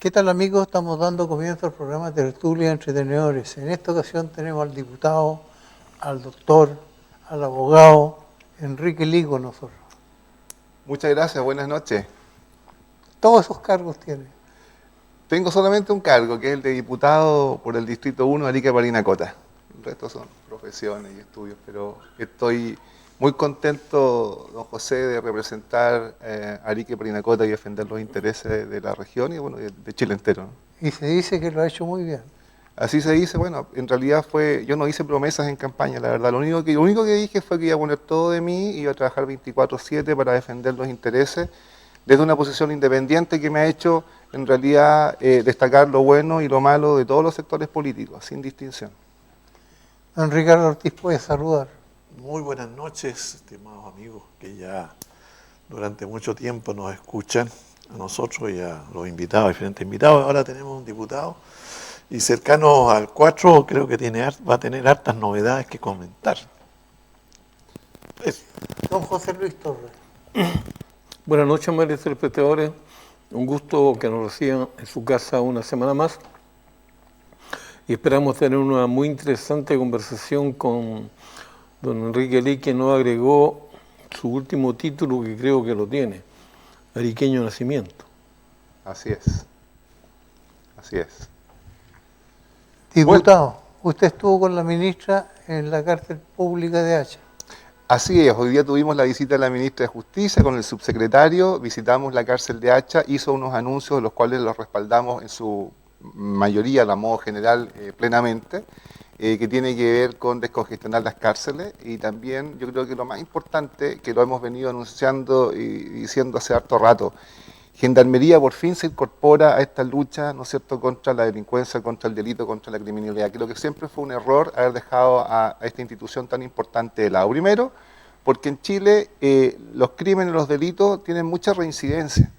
¿Qué tal, amigos? Estamos dando comienzo al programa Tertulia Entretenedores. En esta ocasión tenemos al diputado, al doctor, al abogado Enrique Lee con nosotros. Muchas gracias, buenas noches. Todos esos cargos tiene. Tengo solamente un cargo, que es el de diputado por el Distrito 1 de Arica Parinacota. El resto son profesiones y estudios, pero estoy muy contento, don José, de representar a Arica y Parinacota y defender los intereses de la región y bueno, de Chile entero, ¿no? Y se dice que lo ha hecho muy bien. Así se dice, bueno, en realidad yo no hice promesas en campaña, la verdad. Lo único que dije fue que iba a poner todo de mí, iba a trabajar 24/7 para defender los intereses desde una posición independiente que me ha hecho en realidad destacar lo bueno y lo malo de todos los sectores políticos, sin distinción. Don Ricardo Ortiz puede saludar. Muy buenas noches, estimados amigos que ya durante mucho tiempo nos escuchan, a nosotros y a los invitados, diferentes invitados. Ahora tenemos un diputado y cercano al 4 creo que va a tener hartas novedades que comentar. Don José Luis Torres. Buenas noches, amables telespectadores. Un gusto que nos reciban en su casa una semana más. Y esperamos tener una muy interesante conversación con don Enrique Lee, que nos agregó su último título, que creo que lo tiene, Ariqueño Nacimiento. Así es. Así es. Diputado, usted estuvo con la ministra en la cárcel pública de Hacha. Así es, hoy día tuvimos la visita de la ministra de Justicia con el subsecretario, visitamos la cárcel de Hacha, hizo unos anuncios de los cuales los respaldamos en su mayoría, a modo general, plenamente, que tiene que ver con descongestionar las cárceles y también yo creo que lo más importante, que lo hemos venido anunciando y diciendo hace harto rato, Gendarmería por fin se incorpora a esta lucha, ¿no es cierto?, contra la delincuencia, contra el delito, contra la criminalidad. Creo que siempre fue un error haber dejado a esta institución tan importante de lado. Primero, porque en Chile los crímenes, los delitos tienen mucha reincidencia.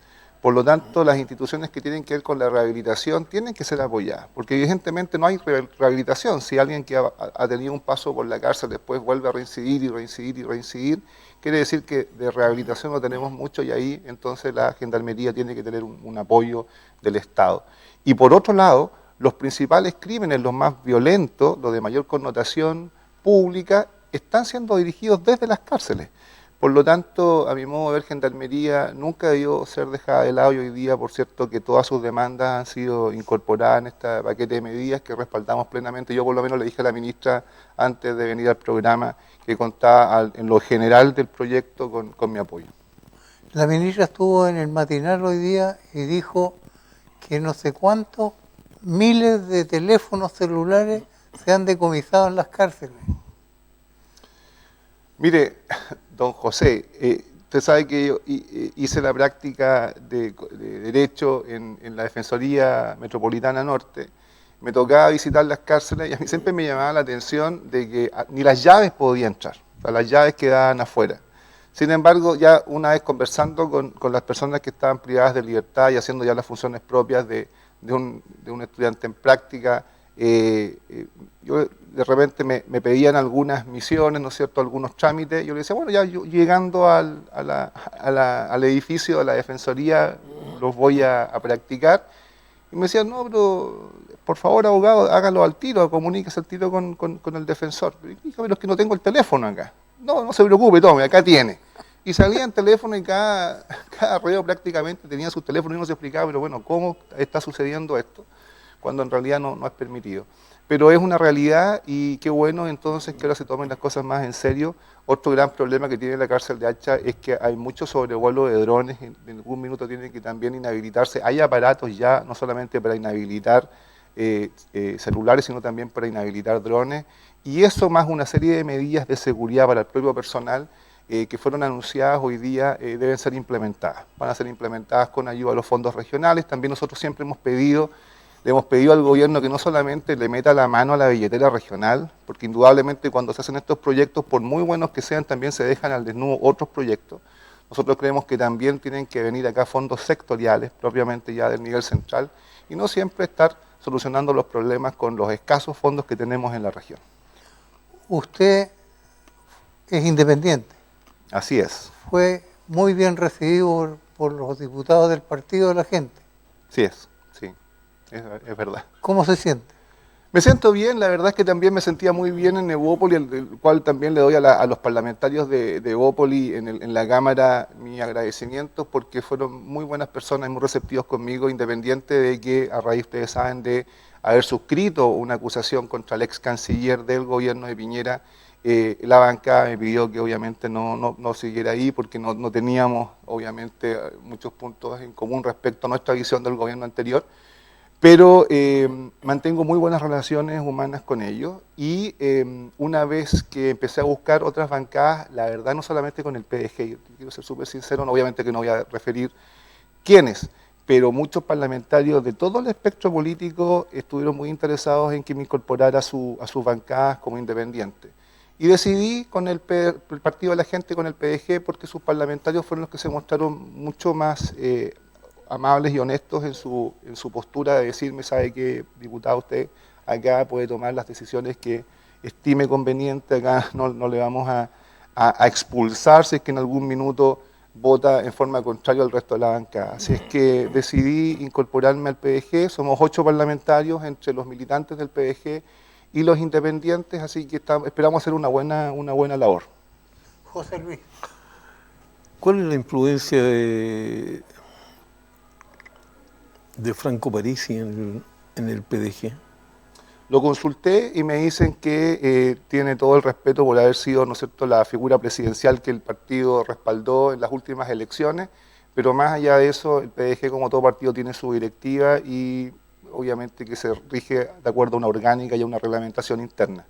Por lo tanto, las instituciones que tienen que ver con la rehabilitación tienen que ser apoyadas, porque evidentemente no hay rehabilitación. Si alguien que ha tenido un paso por la cárcel después vuelve a reincidir y reincidir y reincidir, quiere decir que de rehabilitación no tenemos mucho y ahí entonces la Gendarmería tiene que tener un apoyo del Estado. Y por otro lado, los principales crímenes, los más violentos, los de mayor connotación pública, están siendo dirigidos desde las cárceles. Por lo tanto, a mi modo de ver, Gendarmería nunca debió ser dejada de lado y hoy día, por cierto, que todas sus demandas han sido incorporadas en este paquete de medidas que respaldamos plenamente. Yo por lo menos le dije a la ministra antes de venir al programa que contaba en lo general del proyecto con mi apoyo. La ministra estuvo en el matinal hoy día y dijo que no sé cuántos miles de teléfonos celulares se han decomisado en las cárceles. Mire, don José, usted sabe que yo hice la práctica de Derecho en la Defensoría Metropolitana Norte. Me tocaba visitar las cárceles y a mí siempre me llamaba la atención de que ni las llaves podían entrar, o sea, las llaves quedaban afuera. Sin embargo, ya una vez conversando con las personas que estaban privadas de libertad y haciendo ya las funciones propias de un estudiante en práctica, yo de repente me pedían algunas misiones, ¿no es cierto?, algunos trámites. Yo le decía, bueno, ya llegando al edificio de la Defensoría los voy a practicar. Y me decían, no, pero por favor, abogado, hágalo al tiro, comuníquese al tiro con el defensor. Pero es que no tengo el teléfono acá. No se preocupe, tome, acá tiene. Y salían teléfono y cada reo prácticamente tenía su teléfono y uno se explicaba, pero bueno, ¿cómo está sucediendo esto? Cuando en realidad no es permitido. Pero es una realidad y qué bueno entonces que ahora se tomen las cosas más en serio. Otro gran problema que tiene la cárcel de Hacha es que hay mucho sobrevuelo de drones, en algún minuto tienen que también inhabilitarse. Hay aparatos ya, no solamente para inhabilitar celulares, sino también para inhabilitar drones. Y eso más una serie de medidas de seguridad para el propio personal que fueron anunciadas hoy día deben ser implementadas. Van a ser implementadas con ayuda de los fondos regionales. También nosotros siempre le hemos pedido al gobierno que no solamente le meta la mano a la billetera regional, porque indudablemente cuando se hacen estos proyectos, por muy buenos que sean, también se dejan al desnudo otros proyectos. Nosotros creemos que también tienen que venir acá fondos sectoriales, propiamente ya del nivel central, y no siempre estar solucionando los problemas con los escasos fondos que tenemos en la región. Usted es independiente. Así es. Fue muy bien recibido por los diputados del Partido de la Gente. Sí es, sí. es verdad. ¿Cómo se siente? Me siento bien, la verdad es que también me sentía muy bien en Evópoli, el cual también le doy a los parlamentarios de Evópoli en la Cámara mis agradecimientos porque fueron muy buenas personas y muy receptivos conmigo, independiente de que a raíz, ustedes saben, de haber suscrito una acusación contra el ex canciller del gobierno de Piñera, la bancada me pidió que obviamente no siguiera ahí porque no teníamos obviamente muchos puntos en común respecto a nuestra visión del gobierno anterior. Pero mantengo muy buenas relaciones humanas con ellos y una vez que empecé a buscar otras bancadas, la verdad no solamente con el PDG, yo quiero ser súper sincero, obviamente que no voy a referir quiénes, pero muchos parlamentarios de todo el espectro político estuvieron muy interesados en que me incorporara a sus bancadas como independiente. Y decidí con el Partido de la Gente, con el PDG, porque sus parlamentarios fueron los que se mostraron mucho más amables y honestos en su postura de decirme, sabe que, diputado, usted acá puede tomar las decisiones que estime conveniente, acá no le vamos a expulsar si es que en algún minuto vota en forma contraria al resto de la bancada. Así es que decidí incorporarme al PDG, somos 8 parlamentarios entre los militantes del PDG y los independientes, así que esperamos hacer una buena labor. José Luis. ¿Cuál es la influencia de Franco Parisi en el PDG? Lo consulté y me dicen que tiene todo el respeto por haber sido, ¿no es cierto?, la figura presidencial que el partido respaldó en las últimas elecciones, pero más allá de eso, el PDG, como todo partido, tiene su directiva y obviamente que se rige de acuerdo a una orgánica y a una reglamentación interna.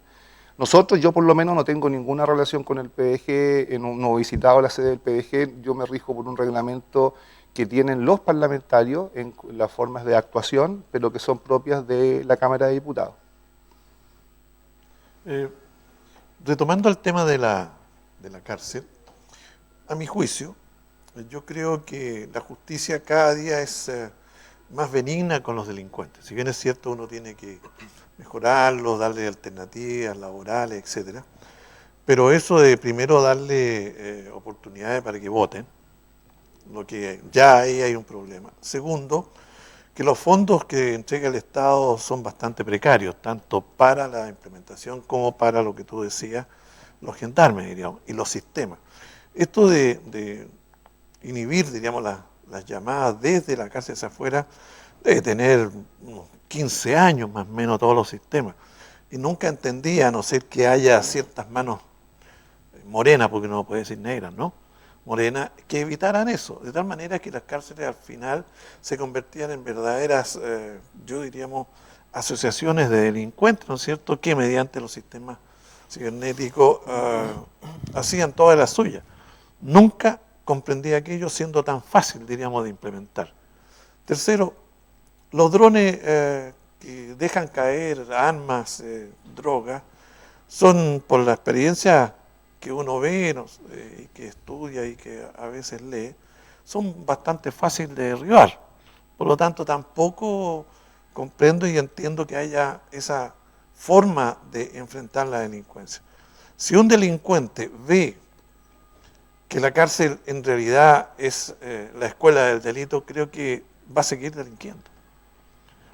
Nosotros, yo por lo menos no tengo ninguna relación con el PDG, no he visitado la sede del PDG, yo me rijo por un reglamento que tienen los parlamentarios en las formas de actuación, pero que son propias de la Cámara de Diputados. Retomando el tema de la cárcel, a mi juicio, yo creo que la justicia cada día es más benigna con los delincuentes. Si bien es cierto, uno tiene que mejorarlos, darle alternativas laborales, etcétera, pero eso de primero darle oportunidades para que voten, lo que ya ahí hay un problema. Segundo, que los fondos que entrega el Estado son bastante precarios, tanto para la implementación como para lo que tú decías, los gendarmes, diríamos, y los sistemas. Esto de inhibir, diríamos, las llamadas desde la cárcel hacia afuera, debe tener unos 15 años más o menos todos los sistemas. Y nunca entendí, a no ser que haya ciertas manos morenas, porque no puede decir negras, ¿no? Morena, que evitaran eso, de tal manera que las cárceles al final se convertían en verdaderas, yo diríamos, asociaciones de delincuentes, ¿no es cierto?, que mediante los sistemas cibernéticos hacían todas las suyas. Nunca comprendí aquello siendo tan fácil, diríamos, de implementar. Tercero, los drones que dejan caer armas, drogas, son por la experiencia que uno ve y que estudia y que a veces lee, son bastante fáciles de derribar. Por lo tanto, tampoco comprendo y entiendo que haya esa forma de enfrentar la delincuencia. Si un delincuente ve que la cárcel en realidad es la escuela del delito, creo que va a seguir delinquiendo.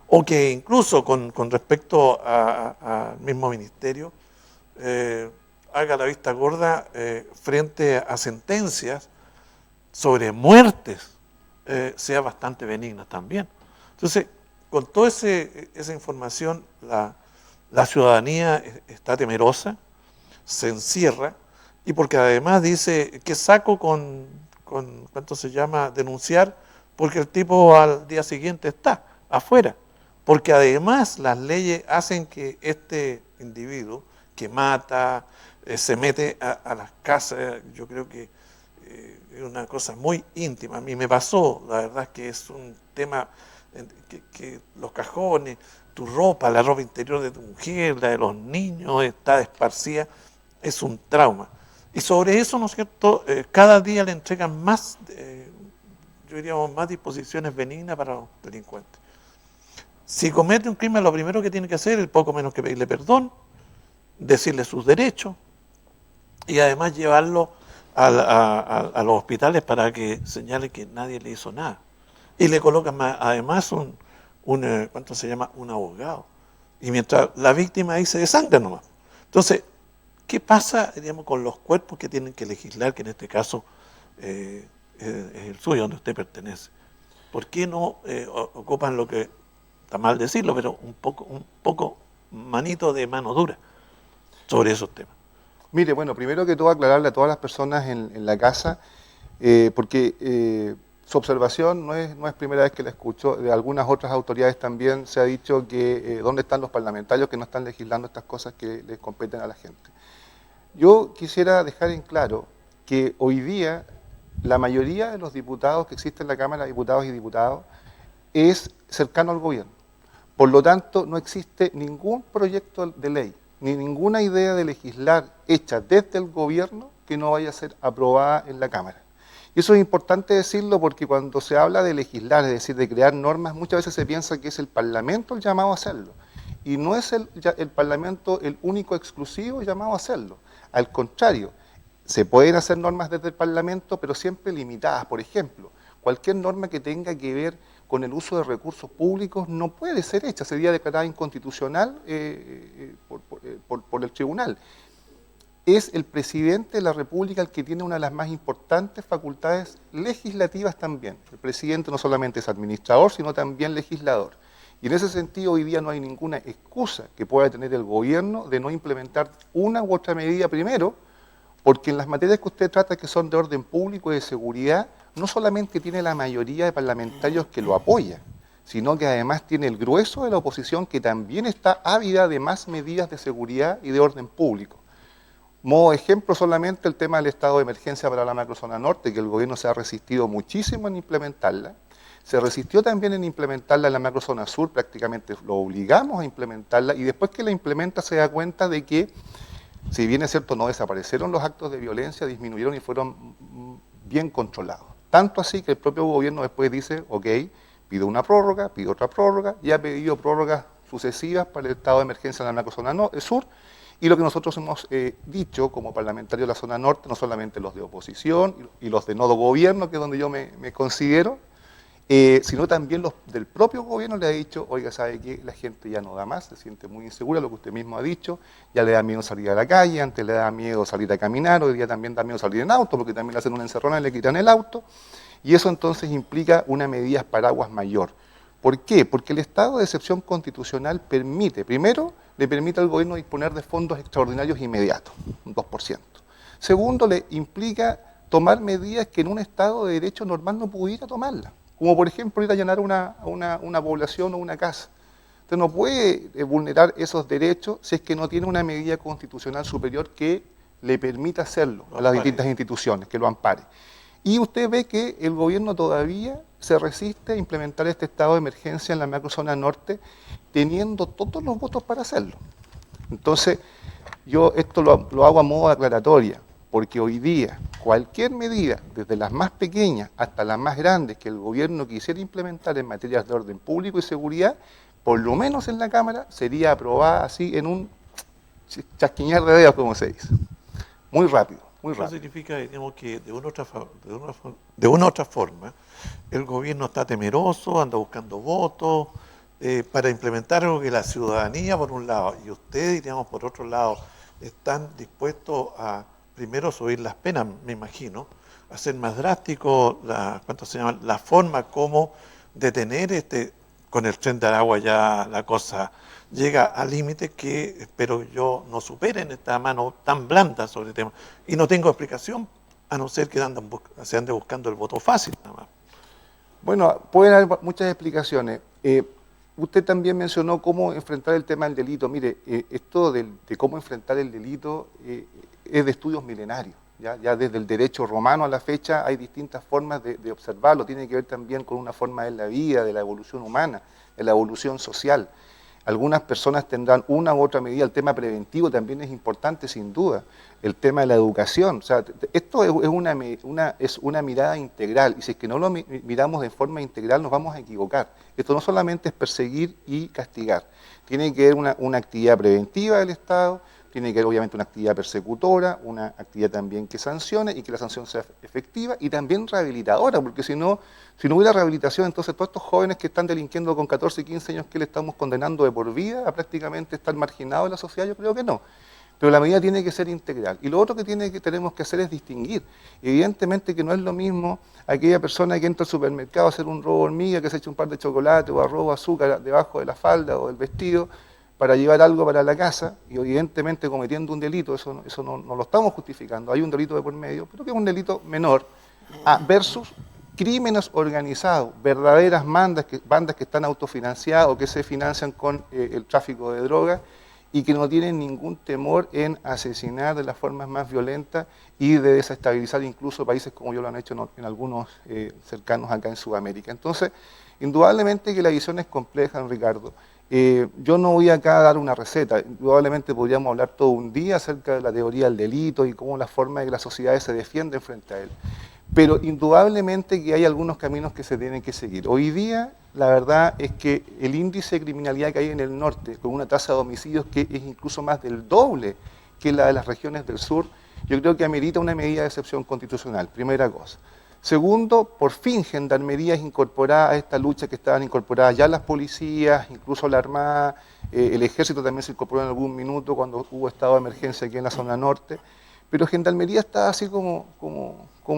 O que incluso con respecto al mismo ministerio, haga la vista gorda frente a sentencias sobre muertes, sea bastante benigna también. Entonces, con toda esa información, la ciudadanía está temerosa, se encierra, y porque además dice, ¿qué saco con cuánto se llama, denunciar? Porque el tipo al día siguiente está afuera. Porque además las leyes hacen que este individuo que mata, se mete a las casas, yo creo que es una cosa muy íntima. A mí me pasó, la verdad es que es un tema que los cajones, tu ropa, la ropa interior de tu mujer, la de los niños, está esparcida, es un trauma. Y sobre eso, ¿no es cierto?, cada día le entregan más, yo diría, más disposiciones benignas para los delincuentes. Si comete un crimen, lo primero que tiene que hacer es poco menos que pedirle perdón, decirle sus derechos y además llevarlo a los hospitales para que señale que nadie le hizo nada. Y le colocan además ¿cuánto se llama? Un abogado. Y mientras la víctima ahí se desangra nomás. Entonces, ¿qué pasa, digamos, con los cuerpos que tienen que legislar, que en este caso es el suyo, donde usted pertenece? ¿Por qué no ocupan lo que, está mal decirlo, pero un poco manito de mano dura sobre esos temas? Mire, bueno, primero que todo aclararle a todas las personas en la casa, porque su observación no es primera vez que la escucho, de algunas otras autoridades también se ha dicho que dónde están los parlamentarios que no están legislando estas cosas que les competen a la gente. Yo quisiera dejar en claro que hoy día la mayoría de los diputados que existen en la Cámara, diputados y diputadas, es cercano al gobierno. Por lo tanto, no existe ningún proyecto de ley, ni ninguna idea de legislar hecha desde el gobierno que no vaya a ser aprobada en la Cámara. Y eso es importante decirlo porque cuando se habla de legislar, es decir, de crear normas, muchas veces se piensa que es el Parlamento el llamado a hacerlo. Y no es el Parlamento el único exclusivo llamado a hacerlo. Al contrario, se pueden hacer normas desde el Parlamento, pero siempre limitadas. Por ejemplo, cualquier norma que tenga que ver con el uso de recursos públicos no puede ser hecha, sería declarada inconstitucional por el tribunal. Es el presidente de la República el que tiene una de las más importantes facultades legislativas también. El presidente no solamente es administrador, sino también legislador. Y en ese sentido hoy día no hay ninguna excusa que pueda tener el gobierno de no implementar una u otra medida primero, porque en las materias que usted trata que son de orden público y de seguridad, no solamente tiene la mayoría de parlamentarios que lo apoya, sino que además tiene el grueso de la oposición que también está ávida de más medidas de seguridad y de orden público. Modo ejemplo solamente el tema del estado de emergencia para la macrozona norte, que el gobierno se ha resistido muchísimo en implementarla. Se resistió también en implementarla en la macrozona sur, prácticamente lo obligamos a implementarla y después que la implementa se da cuenta de que, si bien es cierto, no desaparecieron los actos de violencia, disminuyeron y fueron bien controlados. Tanto así que el propio gobierno después dice, ok, pido una prórroga, pido otra prórroga, y ha pedido prórrogas sucesivas para el estado de emergencia en la macrozona sur. Y lo que nosotros hemos dicho como parlamentarios de la zona norte, no solamente los de oposición y los de nodo gobierno, que es donde yo me considero, sino también los del propio gobierno le ha dicho, oiga, ¿sabe qué? La gente ya no da más, se siente muy insegura, lo que usted mismo ha dicho, ya le da miedo salir a la calle, antes le da miedo salir a caminar, hoy día también da miedo salir en auto, porque también le hacen una encerrona y le quitan el auto, y eso entonces implica una medida paraguas mayor. ¿Por qué? Porque el estado de excepción constitucional permite, primero, le permite al gobierno disponer de fondos extraordinarios inmediatos, un 2%. Segundo, le implica tomar medidas que en un estado de derecho normal no pudiera tomarlas, como por ejemplo ir a allanar una población o una casa. Usted no puede vulnerar esos derechos si es que no tiene una medida constitucional superior que le permita hacerlo a las distintas instituciones, que lo ampare. Y usted ve que el gobierno todavía se resiste a implementar este estado de emergencia en la macrozona norte, teniendo todos los votos para hacerlo. Entonces, yo esto lo hago a modo de aclaratoria, porque hoy día cualquier medida, desde las más pequeñas hasta las más grandes, que el gobierno quisiera implementar en materias de orden público y seguridad, por lo menos en la Cámara, sería aprobada así en un chasquiñar de dedos, como se dice. Muy rápido. Muy rápido. Eso significa, digamos, que de una u otra forma, el gobierno está temeroso, anda buscando votos para implementar algo que la ciudadanía, por un lado, y ustedes, digamos, por otro lado, están dispuestos a, primero, subir las penas, me imagino, a ser más drástico la forma como detener con el tren de Aragua ya la cosa llega a límites que espero yo no superen esta mano tan blanda sobre el tema. Y no tengo explicación, a no ser que se ande buscando el voto fácil nada más. Bueno, pueden haber muchas explicaciones. Usted también mencionó cómo enfrentar el tema del delito. Mire, esto de cómo enfrentar el delito es de estudios milenarios. Ya desde el derecho romano a la fecha hay distintas formas de observarlo. Tiene que ver también con una forma de la vida, de la evolución humana, de la evolución social. Algunas personas tendrán una u otra medida. El tema preventivo también es importante, sin duda. El tema de la educación. O sea, esto es una mirada integral. Y si es que no lo miramos de forma integral, nos vamos a equivocar. Esto no solamente es perseguir y castigar. Tiene que haber una actividad preventiva del Estado, tiene que haber obviamente una actividad persecutora, una actividad también que sancione y que la sanción sea efectiva y también rehabilitadora, porque si no hubiera rehabilitación, entonces todos estos jóvenes que están delinquiendo con 14 y 15 años, que le estamos condenando de por vida a prácticamente estar marginados en la sociedad, yo creo que no. Pero la medida tiene que ser integral. Y lo otro que tenemos que hacer es distinguir. Evidentemente que no es lo mismo aquella persona que entra al supermercado a hacer un robo hormiga, que se echa un par de chocolate o arroz o azúcar debajo de la falda o del vestido para llevar algo para la casa, y evidentemente cometiendo un delito, eso no lo estamos justificando, hay un delito de por medio, pero que es un delito menor, versus crímenes organizados, verdaderas bandas que están autofinanciadas o que se financian con el tráfico de drogas, y que no tienen ningún temor en asesinar de las formas más violentas y de desestabilizar incluso países como yo lo han hecho en algunos cercanos acá en Sudamérica. Entonces, indudablemente que la visión es compleja, don Ricardo. Yo no voy acá a dar una receta, indudablemente podríamos hablar todo un día acerca de la teoría del delito y cómo la forma de que las sociedades se defienden frente a él. Pero indudablemente que hay algunos caminos que se tienen que seguir. Hoy día, la verdad es que el índice de criminalidad que hay en el norte, con una tasa de homicidios que es incluso más del doble que la de las regiones del sur, yo creo que amerita una medida de excepción constitucional, primera cosa. Segundo, por fin Gendarmería es incorporada a esta lucha, que estaban incorporadas ya las policías, incluso la Armada, el Ejército también se incorporó en algún minuto cuando hubo estado de emergencia aquí en la zona norte, pero Gendarmería está así como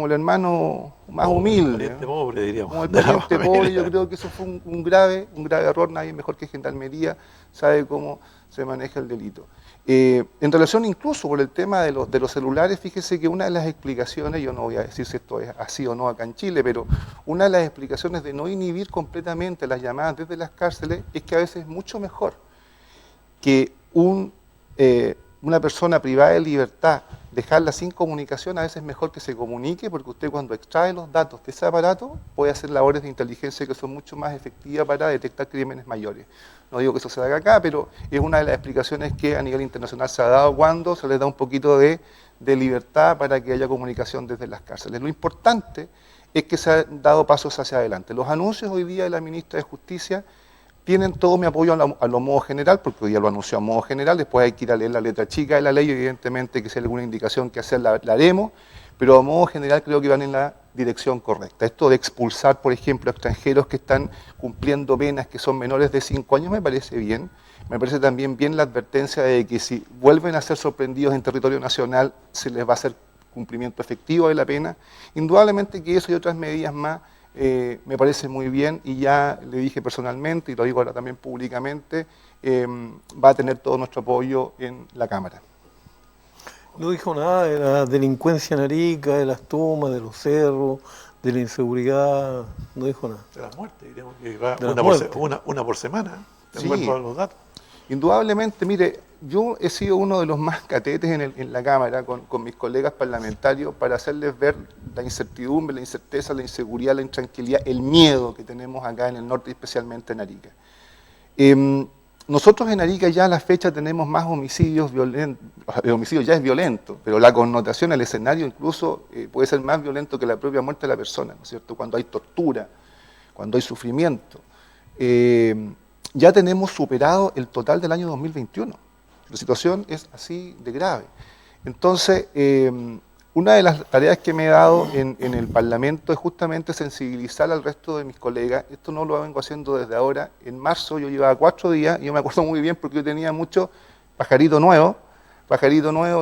el hermano más humilde. Pariente pobre, diríamos. Como el pariente pobre, yo creo que eso fue un grave error. Nadie mejor que Gendarmería sabe cómo se maneja el delito. En relación incluso por el tema de los celulares, fíjese que una de las explicaciones, yo no voy a decir si esto es así o no acá en Chile, pero una de las explicaciones de no inhibir completamente las llamadas desde las cárceles es que a veces es mucho mejor que una persona privada de libertad, dejarla sin comunicación, a veces es mejor que se comunique, porque usted cuando extrae los datos de ese aparato puede hacer labores de inteligencia que son mucho más efectivas para detectar crímenes mayores. No digo que eso se haga acá, pero es una de las explicaciones que a nivel internacional se ha dado cuando se les da un poquito de libertad para que haya comunicación desde las cárceles. Lo importante es que se han dado pasos hacia adelante. Los anuncios hoy día de la ministra de Justicia tienen todo mi apoyo a lo modo general, porque hoy día lo anunció a modo general, después hay que ir a leer la letra chica de la ley, evidentemente que si hay alguna indicación que hacer la haremos, pero a modo general creo que van en la dirección correcta. Esto de expulsar, por ejemplo, a extranjeros que están cumpliendo penas que son menores de 5 años me parece bien. Me parece también bien la advertencia de que si vuelven a ser sorprendidos en territorio nacional se les va a hacer cumplimiento efectivo de la pena. Indudablemente que eso y otras medidas más me parece muy bien, y ya le dije personalmente y lo digo ahora también públicamente, va a tener todo nuestro apoyo en la Cámara. No dijo nada de la delincuencia en Arica, de las tomas, de los cerros, de la inseguridad, no dijo nada. De las muertes, diríamos que va De las una muertes. por semana, de Sí. acuerdo a los datos. Indudablemente, mire, yo he sido uno de los más catetes en la Cámara con mis colegas parlamentarios para hacerles ver la incertidumbre, la incerteza, la inseguridad, la intranquilidad, el miedo que tenemos acá en el norte, especialmente en Arica. Nosotros en Arica ya a la fecha tenemos más homicidios violentos, el homicidio ya es violento, pero la connotación, el escenario incluso puede ser más violento que la propia muerte de la persona, ¿no es cierto? Cuando hay tortura, cuando hay sufrimiento. Ya tenemos superado el total del año 2021. La situación es así de grave. Entonces, una de las tareas que me he dado en el Parlamento es justamente sensibilizar al resto de mis colegas. Esto no lo vengo haciendo desde ahora. En marzo yo llevaba 4 días, y yo me acuerdo muy bien porque yo tenía mucho pajarito nuevo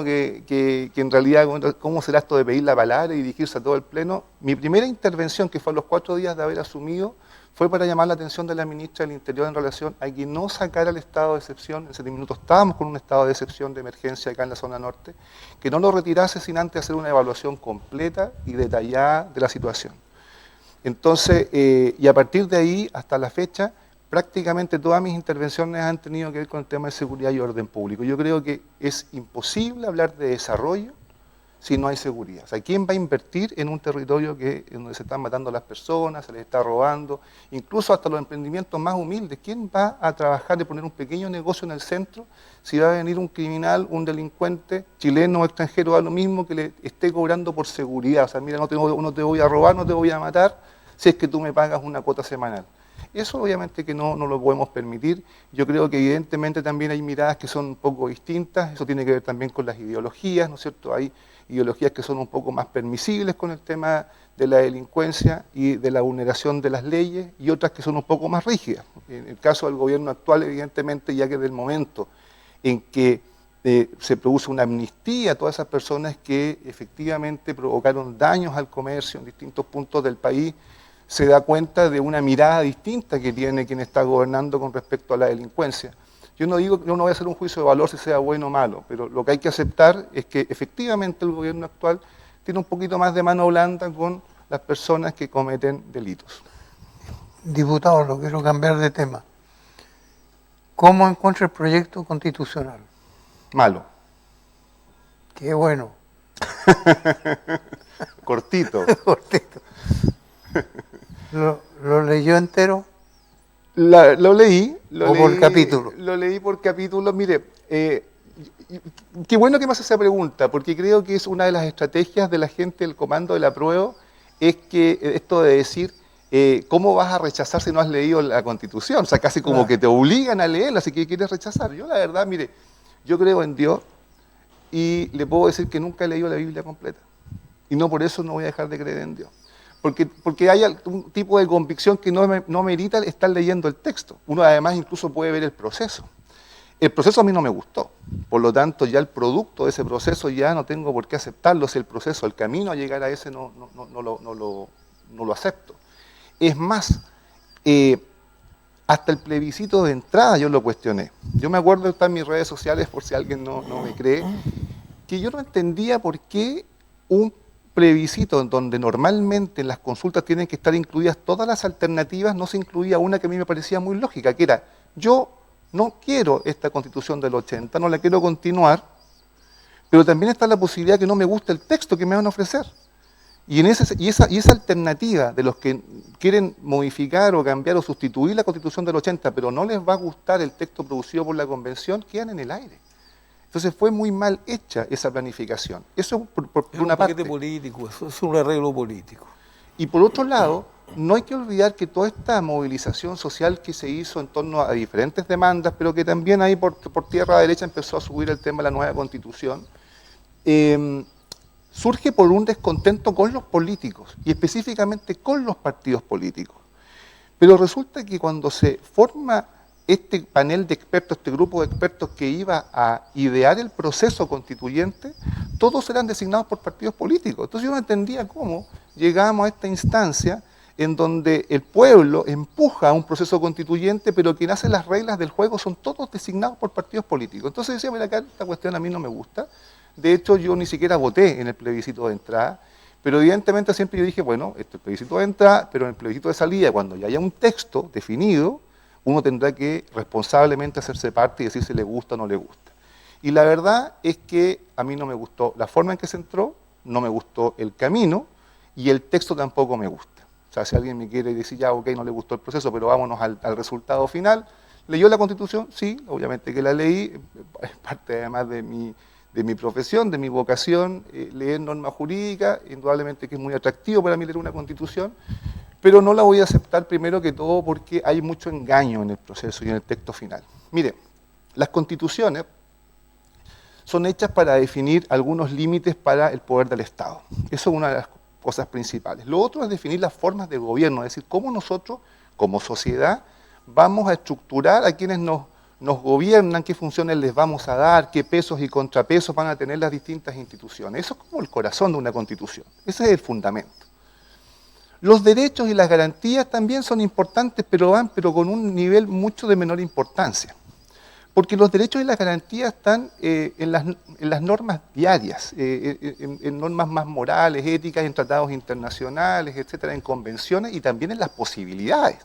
que en realidad, ¿cómo será esto de pedir la palabra y dirigirse a todo el Pleno? Mi primera intervención, que fue a los 4 días de haber asumido, fue para llamar la atención de la ministra del Interior en relación a que no sacara el estado de excepción. En 7 minutos estábamos con un estado de excepción de emergencia acá en la zona norte, que no lo retirase sin antes hacer una evaluación completa y detallada de la situación. Entonces, y a partir de ahí, hasta la fecha, prácticamente todas mis intervenciones han tenido que ver con el tema de seguridad y orden público. Yo creo que es imposible hablar de desarrollo si no hay seguridad. O sea, ¿quién va a invertir en un territorio donde se están matando a las personas, se les está robando, incluso hasta los emprendimientos más humildes? ¿Quién va a trabajar de poner un pequeño negocio en el centro si va a venir un criminal, un delincuente, chileno o extranjero, a lo mismo que le esté cobrando por seguridad? O sea, mira, no te voy a robar, no te voy a matar, si es que tú me pagas una cuota semanal. Eso obviamente que no lo podemos permitir. Yo creo que evidentemente también hay miradas que son un poco distintas, eso tiene que ver también con las ideologías, ¿no es cierto? Hay ideologías que son un poco más permisibles con el tema de la delincuencia y de la vulneración de las leyes, y otras que son un poco más rígidas. En el caso del gobierno actual, evidentemente, ya que del momento en que se produce una amnistía a todas esas personas que efectivamente provocaron daños al comercio en distintos puntos del país, se da cuenta de una mirada distinta que tiene quien está gobernando con respecto a la delincuencia. Yo no voy a hacer un juicio de valor si sea bueno o malo, pero lo que hay que aceptar es que efectivamente el gobierno actual tiene un poquito más de mano blanda con las personas que cometen delitos. Diputado, lo quiero cambiar de tema. ¿Cómo encuentra el proyecto constitucional? Malo. Qué bueno. Cortito. Cortito. ¿Lo leyó entero? Lo leí. Por capítulo? Lo leí por capítulo. Mire, qué bueno que me hace esa pregunta, porque creo que es una de las estrategias de la gente del Comando del Apruebo, es que esto de decir, ¿cómo vas a rechazar si no has leído la Constitución? O sea, casi como que te obligan a leerla, así que quieres rechazar. Yo la verdad, mire, yo creo en Dios y le puedo decir que nunca he leído la Biblia completa. Y no por eso no voy a dejar de creer en Dios. Porque hay un tipo de convicción que no merita estar leyendo el texto. Uno además incluso puede ver el proceso. El proceso a mí no me gustó. Por lo tanto, ya el producto de ese proceso ya no tengo por qué aceptarlo. Si el proceso, el camino a llegar a ese no lo acepto. Es más, hasta el plebiscito de entrada yo lo cuestioné. Yo me acuerdo, está en mis redes sociales, por si alguien no me cree, que yo no entendía por qué un plebiscito en donde normalmente en las consultas tienen que estar incluidas todas las alternativas, no se incluía una que a mí me parecía muy lógica, que era, yo no quiero esta Constitución del 80, no la quiero continuar, pero también está la posibilidad que no me guste el texto que me van a ofrecer. Y esa alternativa de los que quieren modificar o cambiar o sustituir la Constitución del 80, pero no les va a gustar el texto producido por la Convención, quedan en el aire. Entonces fue muy mal hecha esa planificación. Eso por una parte. Es un paquete político, eso es un arreglo político. Y por otro lado, no hay que olvidar que toda esta movilización social que se hizo en torno a diferentes demandas, pero que también ahí por tierra derecha empezó a subir el tema de la nueva Constitución, surge por un descontento con los políticos y específicamente con los partidos políticos. Pero resulta que cuando se forma este panel de expertos, este grupo de expertos que iba a idear el proceso constituyente, todos eran designados por partidos políticos. Entonces yo no entendía cómo llegábamos a esta instancia en donde el pueblo empuja a un proceso constituyente, pero quien hace las reglas del juego son todos designados por partidos políticos. Entonces decía, mira, acá esta cuestión a mí no me gusta. De hecho, yo ni siquiera voté en el plebiscito de entrada, pero evidentemente siempre yo dije, bueno, este es el plebiscito de entrada, pero en el plebiscito de salida, cuando ya haya un texto definido, uno tendrá que responsablemente hacerse parte y decir si le gusta o no le gusta. Y la verdad es que a mí no me gustó la forma en que se entró, no me gustó el camino y el texto tampoco me gusta. O sea, si alguien me quiere decir, ya, ok, no le gustó el proceso, pero vámonos al resultado final. ¿Leyó la Constitución? Sí, obviamente que la leí, es parte además de mi profesión, de mi vocación, leer norma jurídica, indudablemente que es muy atractivo para mí leer una Constitución, pero no la voy a aceptar primero que todo porque hay mucho engaño en el proceso y en el texto final. Mire, las constituciones son hechas para definir algunos límites para el poder del Estado. Eso es una de las cosas principales. Lo otro es definir las formas de gobierno, es decir, cómo nosotros, como sociedad, vamos a estructurar a quienes nos gobiernan, qué funciones les vamos a dar, qué pesos y contrapesos van a tener las distintas instituciones. Eso es como el corazón de una constitución, ese es el fundamento. Los derechos y las garantías también son importantes, pero con un nivel mucho de menor importancia. Porque los derechos y las garantías están en las normas diarias, en normas más morales, éticas, en tratados internacionales, etcétera, en convenciones y también en las posibilidades.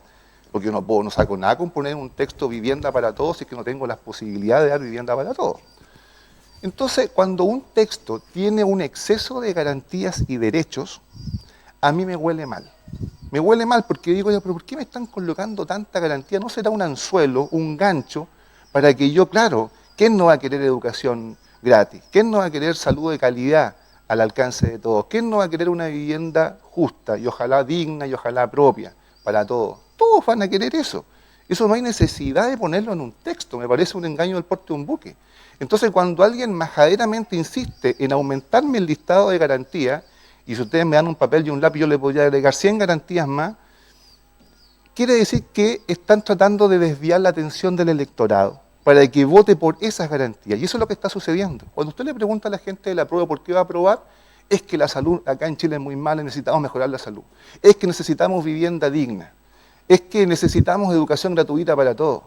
Porque yo no saco nada con poner un texto vivienda para todos si es que no tengo las posibilidades de dar vivienda para todos. Entonces, cuando un texto tiene un exceso de garantías y derechos, a mí me huele mal. Me huele mal porque digo, pero ¿por qué me están colocando tanta garantía? ¿No será un anzuelo, un gancho, para que yo, claro, ¿quién no va a querer educación gratis? ¿Quién no va a querer salud de calidad al alcance de todos? ¿Quién no va a querer una vivienda justa y ojalá digna y ojalá propia para todos? Todos todos van a querer eso. Eso no hay necesidad de ponerlo en un texto, me parece un engaño del porte de un buque. Entonces, cuando alguien majaderamente insiste en aumentarme el listado de garantías, y si ustedes me dan un papel y un lápiz, yo le podría agregar 100 garantías más, quiere decir que están tratando de desviar la atención del electorado para que vote por esas garantías. Y eso es lo que está sucediendo. Cuando usted le pregunta a la gente de la prueba por qué va a aprobar, es que la salud acá en Chile es muy mala y necesitamos mejorar la salud. Es que necesitamos vivienda digna. Es que necesitamos educación gratuita para todos.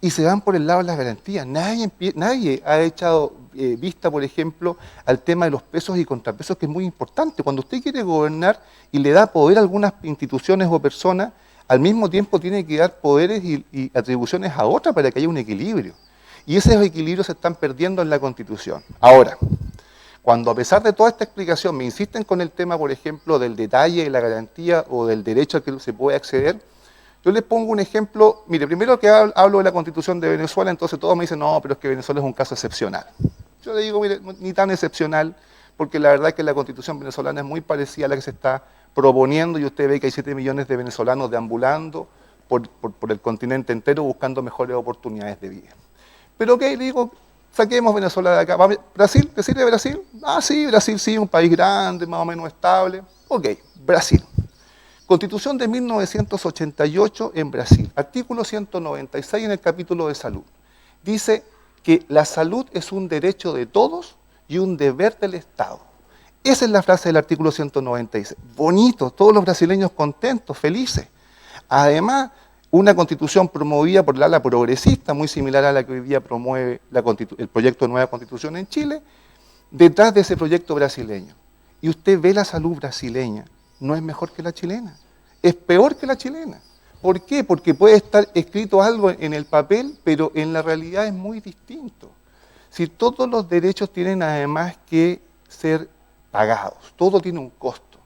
Y se van por el lado de las garantías. Nadie ha echado vista, por ejemplo, al tema de los pesos y contrapesos, que es muy importante. Cuando usted quiere gobernar y le da poder a algunas instituciones o personas, al mismo tiempo tiene que dar poderes y atribuciones a otras para que haya un equilibrio. Y esos equilibrios se están perdiendo en la Constitución. Ahora, cuando a pesar de toda esta explicación me insisten con el tema, por ejemplo, del detalle de la garantía o del derecho al que se puede acceder, yo les pongo un ejemplo. Mire, primero que hablo de la Constitución de Venezuela, entonces todos me dicen, no, pero es que Venezuela es un caso excepcional. Yo le digo, mire, ni tan excepcional, porque la verdad es que la Constitución venezolana es muy parecida a la que se está proponiendo, y usted ve que hay 7 millones de venezolanos deambulando por el continente entero buscando mejores oportunidades de vida. Pero ok, le digo, saquemos Venezuela de acá. ¿Brasil? ¿Te sirve Brasil? Ah, sí, Brasil sí, un país grande, más o menos estable. Ok, Brasil. Constitución de 1988 en Brasil, artículo 196 en el capítulo de salud. Dice que la salud es un derecho de todos y un deber del Estado. Esa es la frase del artículo 196. Bonito, todos los brasileños contentos, felices. Además, una constitución promovida por el ala progresista, muy similar a la que hoy día promueve el proyecto de nueva constitución en Chile, detrás de ese proyecto brasileño. Y usted ve la salud brasileña, no es mejor que la chilena, es peor que la chilena. ¿Por qué? Porque puede estar escrito algo en el papel, pero en la realidad es muy distinto. Si todos los derechos tienen además que ser pagados, todo tiene un costo.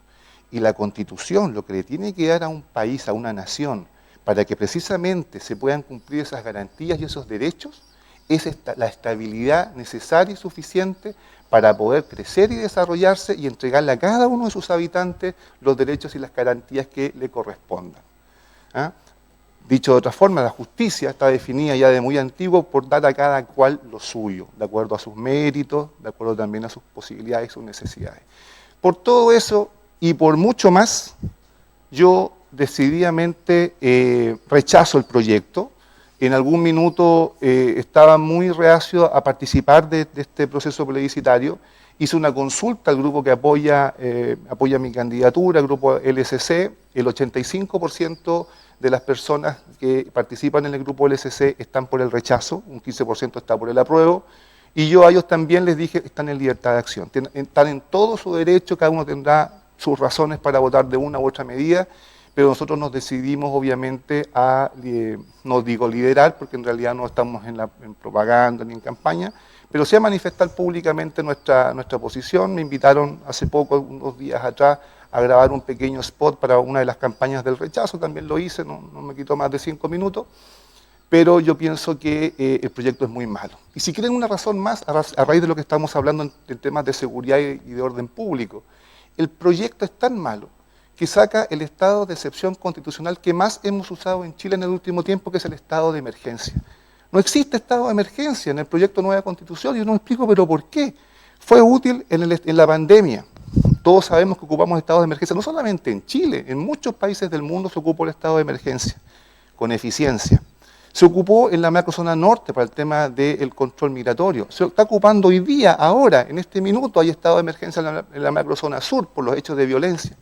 Y la Constitución lo que le tiene que dar a un país, a una nación, para que precisamente se puedan cumplir esas garantías y esos derechos, es la estabilidad necesaria y suficiente para poder crecer y desarrollarse y entregarle a cada uno de sus habitantes los derechos y las garantías que le correspondan. ¿Ah? Dicho de otra forma, la justicia está definida ya de muy antiguo por dar a cada cual lo suyo, de acuerdo a sus méritos, de acuerdo también a sus posibilidades y sus necesidades. Por todo eso y por mucho más, yo decididamente rechazo el proyecto. En algún minuto estaba muy reacio a participar de este proceso plebiscitario. Hice una consulta al grupo que apoya mi candidatura, el grupo LSC. El 85% de las personas que participan en el grupo LSC están por el rechazo, un 15% está por el apruebo. Y yo a ellos también les dije, están en libertad de acción, están en todo su derecho, cada uno tendrá sus razones para votar de una u otra medida, pero nosotros nos decidimos obviamente a, no digo liderar, porque en realidad no estamos en propaganda ni en campaña, pero sí a manifestar públicamente nuestra posición. Me invitaron hace poco, unos días atrás, a grabar un pequeño spot para una de las campañas del rechazo, también lo hice, no me quitó más de 5 minutos, pero yo pienso que el proyecto es muy malo. Y si quieren una razón más, a raíz de lo que estamos hablando en temas de seguridad y de orden público, el proyecto es tan malo que saca el estado de excepción constitucional que más hemos usado en Chile en el último tiempo, que es el estado de emergencia. No existe estado de emergencia en el proyecto de nueva constitución, y yo no explico, pero ¿por qué? Fue útil en la pandemia. Todos sabemos que ocupamos estado de emergencia, no solamente en Chile, en muchos países del mundo se ocupó el estado de emergencia, con eficiencia. Se ocupó en la macrozona norte para el tema del control migratorio. Se está ocupando hoy día, ahora, en este minuto, hay estado de emergencia en la macrozona sur por los hechos de violencia.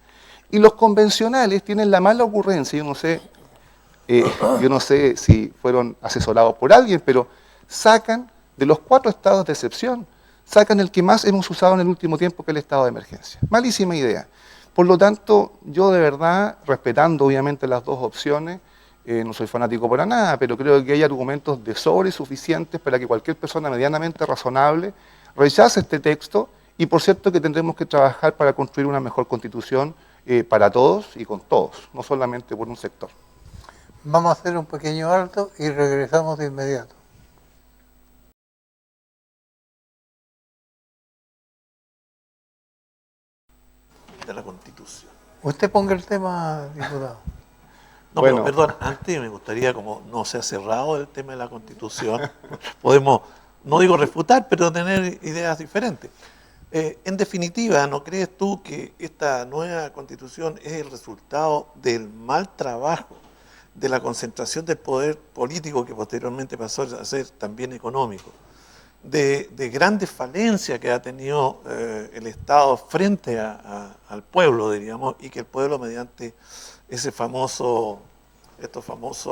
Y los convencionales tienen la mala ocurrencia, yo no sé si fueron asesorados por alguien, pero sacan de los 4 estados de excepción, sacan el que más hemos usado en el último tiempo, que es el estado de emergencia. Malísima idea. Por lo tanto, yo de verdad, respetando obviamente las dos opciones, no soy fanático para nada, pero creo que hay argumentos de sobra y suficientes para que cualquier persona medianamente razonable rechace este texto, y por cierto que tendremos que trabajar para construir una mejor constitución para todos y con todos, no solamente por un sector. Vamos a hacer un pequeño alto y regresamos de inmediato. De la Constitución. Usted ponga el tema, diputado. No, Bueno. pero perdón, antes me gustaría, como no se ha cerrado el tema de la Constitución, podemos, no digo refutar, pero tener ideas diferentes. En definitiva, ¿no crees tú que esta nueva Constitución es el resultado del mal trabajo, de la concentración del poder político que posteriormente pasó a ser también económico, de grandes falencias que ha tenido el Estado frente al pueblo, diríamos, y que el pueblo mediante estos famosos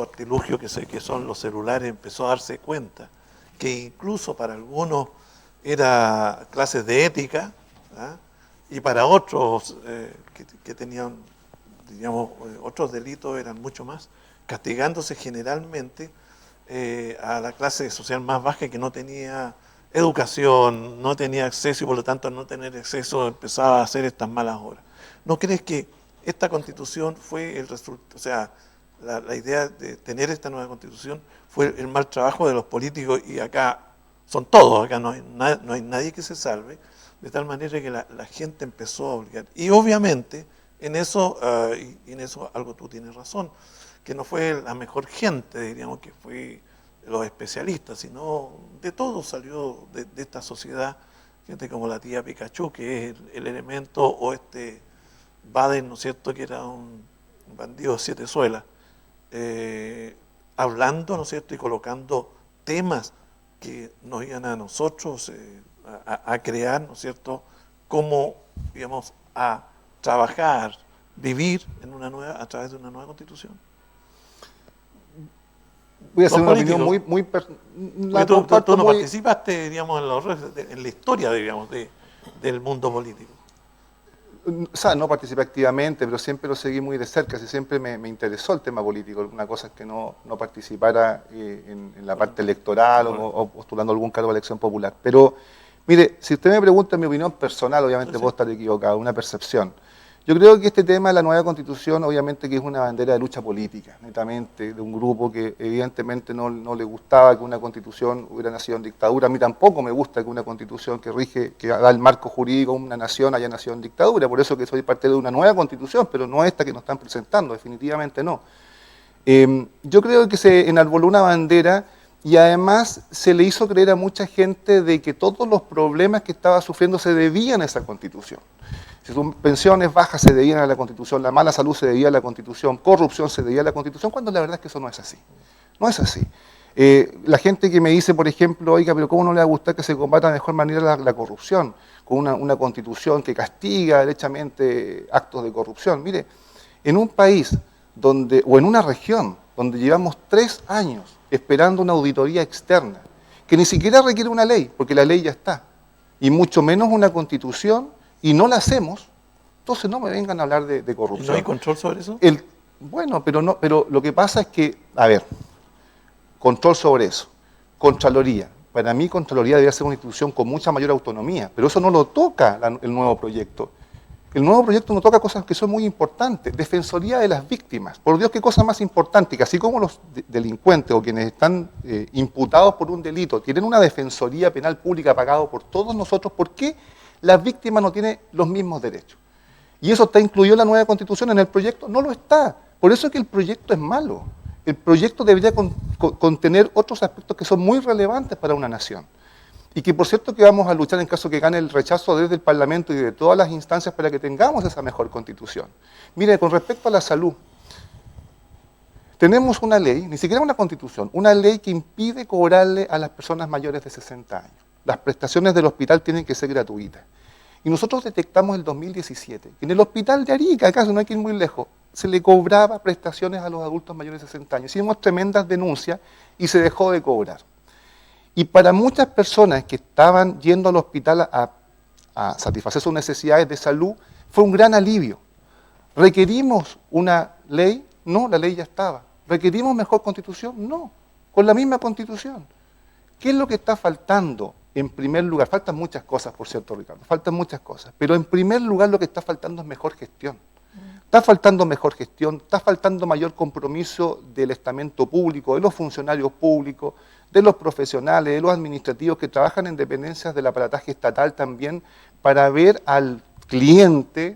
artilugios que son los celulares empezó a darse cuenta que incluso para algunos era clases de ética, ¿ah? Y para otros que tenían, digamos, otros delitos eran mucho más, castigándose generalmente a la clase social más baja que no tenía educación, no tenía acceso y por lo tanto al no tener acceso empezaba a hacer estas malas obras. ¿No crees que esta Constitución fue el resultado, o sea, la idea de tener esta nueva Constitución fue el mal trabajo de los políticos y acá son todos, acá no hay nadie que se salve, de tal manera que la gente empezó a obligar. Y obviamente en eso algo tú tienes razón, que no fue la mejor gente, diríamos que fue los especialistas, sino de todo salió de esta sociedad, gente como la tía Pikachu, que es el elemento, o este Baden, ¿no es cierto?, que era un bandido de 7 suelas, hablando, ¿no es cierto?, y colocando temas que nos iban a nosotros a crear, ¿no es cierto?, cómo, digamos, a trabajar, vivir a través de una nueva Constitución. Voy a hacer Los una opinión políticos. muy Tú no participaste, digamos, en la historia, digamos, del mundo político. O sea, no participé activamente, pero siempre lo seguí muy de cerca, siempre me interesó el tema político. Una cosa es que no participara en la parte electoral o postulando algún cargo de elección popular. Pero, mire, si usted me pregunta mi opinión personal, obviamente Sí. puedo estar equivocado, una percepción. Yo creo que este tema de la nueva Constitución, obviamente que es una bandera de lucha política, netamente, de un grupo que evidentemente no le gustaba que una Constitución hubiera nacido en dictadura. A mí tampoco me gusta que una Constitución que da el marco jurídico a una nación haya nacido en dictadura. Por eso que soy parte de una nueva Constitución, pero no esta que nos están presentando, definitivamente no. Yo creo que se enarboló una bandera y además se le hizo creer a mucha gente de que todos los problemas que estaba sufriendo se debían a esa Constitución. Si sus pensiones bajas se debían a la Constitución, la mala salud se debía a la Constitución, corrupción se debía a la Constitución, cuando la verdad es que eso no es así. No es así. La gente que me dice, por ejemplo, oiga, pero ¿cómo no le va a gustar que se combata de mejor manera la corrupción? Con una Constitución que castiga derechamente actos de corrupción. Mire, en un país o en una región donde llevamos 3 años esperando una auditoría externa, que ni siquiera requiere una ley, porque la ley ya está, y mucho menos una Constitución, y no la hacemos, entonces no me vengan a hablar de corrupción. ¿Y no hay control sobre eso? Bueno, pero lo que pasa es que, a ver, control sobre eso, Contraloría. Para mí Contraloría debería ser una institución con mucha mayor autonomía, pero eso no lo toca el nuevo proyecto. El nuevo proyecto no toca cosas que son muy importantes. Defensoría de las víctimas. Por Dios, qué cosa más importante, que así como los delincuentes o quienes están imputados por un delito tienen una defensoría penal pública pagada por todos nosotros, ¿por qué las víctimas no tienen los mismos derechos? ¿Y eso está incluido en la nueva Constitución, en el proyecto? No lo está. Por eso es que el proyecto es malo. El proyecto debería contener otros aspectos que son muy relevantes para una nación. Y que por cierto que vamos a luchar en caso que gane el rechazo desde el Parlamento y de todas las instancias para que tengamos esa mejor Constitución. Mire, con respecto a la salud, tenemos una ley, ni siquiera una Constitución, una ley que impide cobrarle a las personas mayores de 60 años. Las prestaciones del hospital tienen que ser gratuitas. Y nosotros detectamos el 2017 que en el hospital de Arica, acaso no hay que ir muy lejos, se le cobraba prestaciones a los adultos mayores de 60 años. Hicimos tremendas denuncias y se dejó de cobrar. Y para muchas personas que estaban yendo al hospital a satisfacer sus necesidades de salud, fue un gran alivio. ¿Requerimos una ley? No, la ley ya estaba. ¿Requerimos mejor Constitución? No, con la misma Constitución. ¿Qué es lo que está faltando? En primer lugar, faltan muchas cosas, por cierto, Ricardo, faltan muchas cosas, pero en primer lugar lo que está faltando es mejor gestión. Está faltando mejor gestión, está faltando mayor compromiso del estamento público, de los funcionarios públicos, de los profesionales, de los administrativos que trabajan en dependencias del aparataje estatal también, para ver al cliente,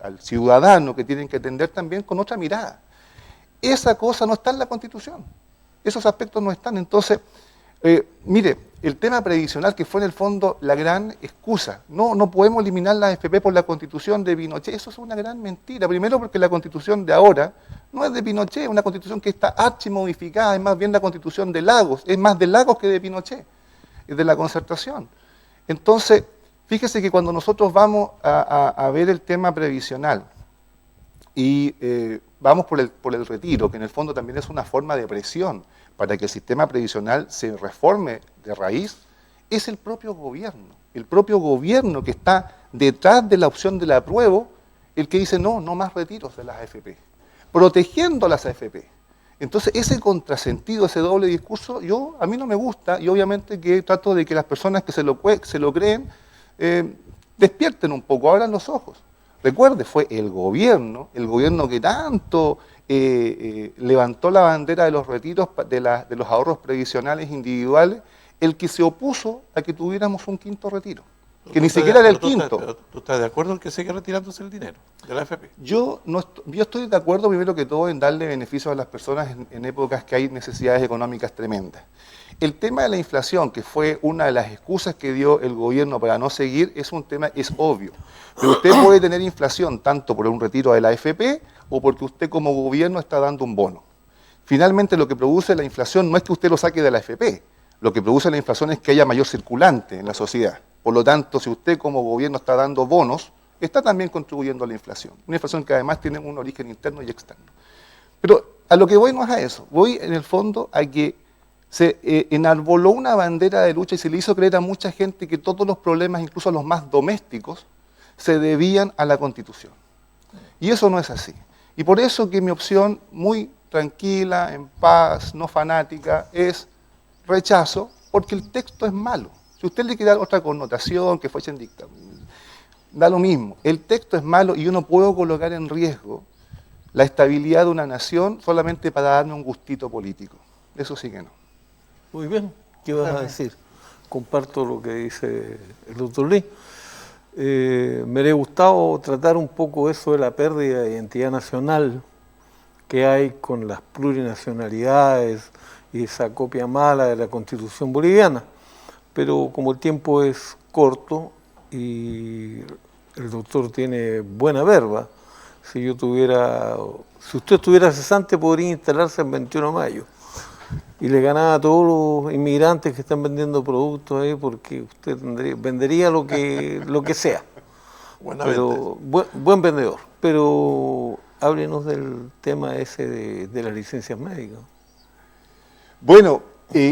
al ciudadano que tienen que atender también con otra mirada. esa cosa no está en la Constitución. Esos aspectos no están. Entonces, mire, el tema previsional, que fue en el fondo la gran excusa. No podemos eliminar la AFP por la Constitución de Pinochet. Eso es una gran mentira. Primero porque la Constitución de ahora no es de Pinochet, es una Constitución que está archimodificada, es más bien la Constitución de Lagos, es más de Lagos que de Pinochet, es de la Concertación. Entonces, fíjese que cuando nosotros vamos a ver el tema previsional y vamos por el retiro, que en el fondo también es una forma de presión para que el sistema previsional se reforme de raíz, es el propio gobierno que está detrás de la opción del apruebo, el que dice no más retiros de las AFP, protegiendo las AFP. Entonces ese contrasentido, ese doble discurso, a mí no me gusta, y obviamente que trato de que las personas que se lo creen despierten un poco, abran los ojos. Recuerde, fue el gobierno que tanto levantó la bandera de los retiros de los ahorros previsionales individuales, el que se opuso a que tuviéramos un quinto retiro, que ni siquiera era el quinto. ¿Tú estás de acuerdo en que siga retirándose el dinero de la AFP? Yo estoy de acuerdo primero que todo en darle beneficios a las personas en épocas que hay necesidades económicas tremendas. El tema de la inflación, que fue una de las excusas que dio el gobierno para no seguir, es obvio. Pero usted puede tener inflación tanto por un retiro de la AFP o porque usted como gobierno está dando un bono. Finalmente lo que produce la inflación no es que usted lo saque de la AFP, lo que produce la inflación es que haya mayor circulante en la sociedad. Por lo tanto, si usted como gobierno está dando bonos, está también contribuyendo a la inflación. Una inflación que además tiene un origen interno y externo. Pero a lo que voy no es a eso, voy en el fondo a que se enarboló una bandera de lucha y se le hizo creer a mucha gente que todos los problemas, incluso los más domésticos, se debían a la Constitución. Y eso no es así. Y por eso que mi opción, muy tranquila, en paz, no fanática, es rechazo, porque el texto es malo. Si usted le quiere dar otra connotación, que fuese en dictamen, da lo mismo. El texto es malo y yo no puedo colocar en riesgo la estabilidad de una nación solamente para darme un gustito político. Eso sí que no. Muy bien, ¿qué vas a decir? Comparto lo que dice el doctor Lee. Me habría gustado tratar un poco eso de la pérdida de identidad nacional que hay con las plurinacionalidades y esa copia mala de la Constitución boliviana. Pero como el tiempo es corto y el doctor tiene buena verba, si usted estuviera cesante podría instalarse el 21 de mayo y le ganaba a todos los inmigrantes que están vendiendo productos ahí porque usted vendería lo que sea. Buen vendedor. Pero háblenos del tema ese de las licencias médicas. Bueno,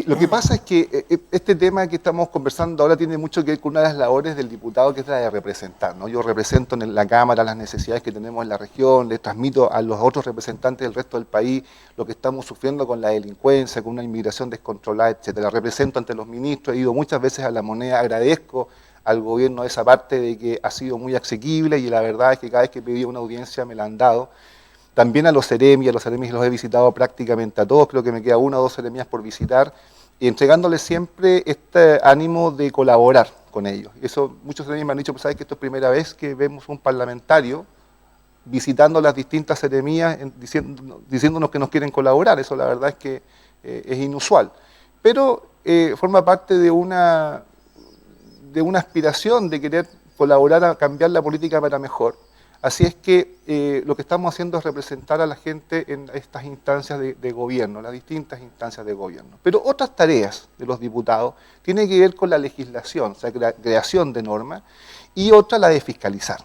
lo que pasa es que este tema que estamos conversando ahora tiene mucho que ver con una de las labores del diputado, que es la de representar, ¿no? Yo represento en la Cámara las necesidades que tenemos en la región, le transmito a los otros representantes del resto del país lo que estamos sufriendo con la delincuencia, con una inmigración descontrolada, etcétera. Represento ante los ministros, he ido muchas veces a La Moneda, agradezco al gobierno esa parte de que ha sido muy asequible y la verdad es que cada vez que pedí una audiencia me la han dado. También a los seremis los he visitado prácticamente a todos, creo que me queda 1 o 2 seremías por visitar, y entregándoles siempre este ánimo de colaborar con ellos. Eso, muchos seremis me han dicho, pues sabes que esto es primera vez que vemos un parlamentario visitando las distintas seremías, diciéndonos que nos quieren colaborar. Eso la verdad es que es inusual. Pero forma parte de una aspiración de querer colaborar a cambiar la política para mejor. Así es que lo que estamos haciendo es representar a la gente en estas instancias de gobierno, las distintas instancias de gobierno. Pero otras tareas de los diputados tienen que ver con la legislación, o sea, creación de normas, y otra la de fiscalizar.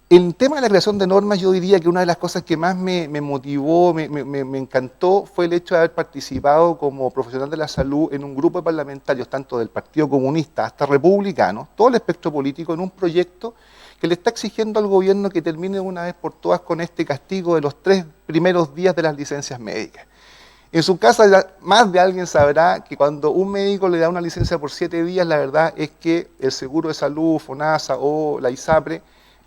El tema de la creación de normas, yo diría que una de las cosas que más me motivó, me encantó, fue el hecho de haber participado como profesional de la salud en un grupo de parlamentarios, tanto del Partido Comunista hasta republicanos, todo el espectro político, en un proyecto que le está exigiendo al gobierno que termine de una vez por todas con este castigo de los 3 primeros días de las licencias médicas. En su casa más de alguien sabrá que cuando un médico le da una licencia por 7 días, la verdad es que el Seguro de Salud, FONASA o la ISAPRE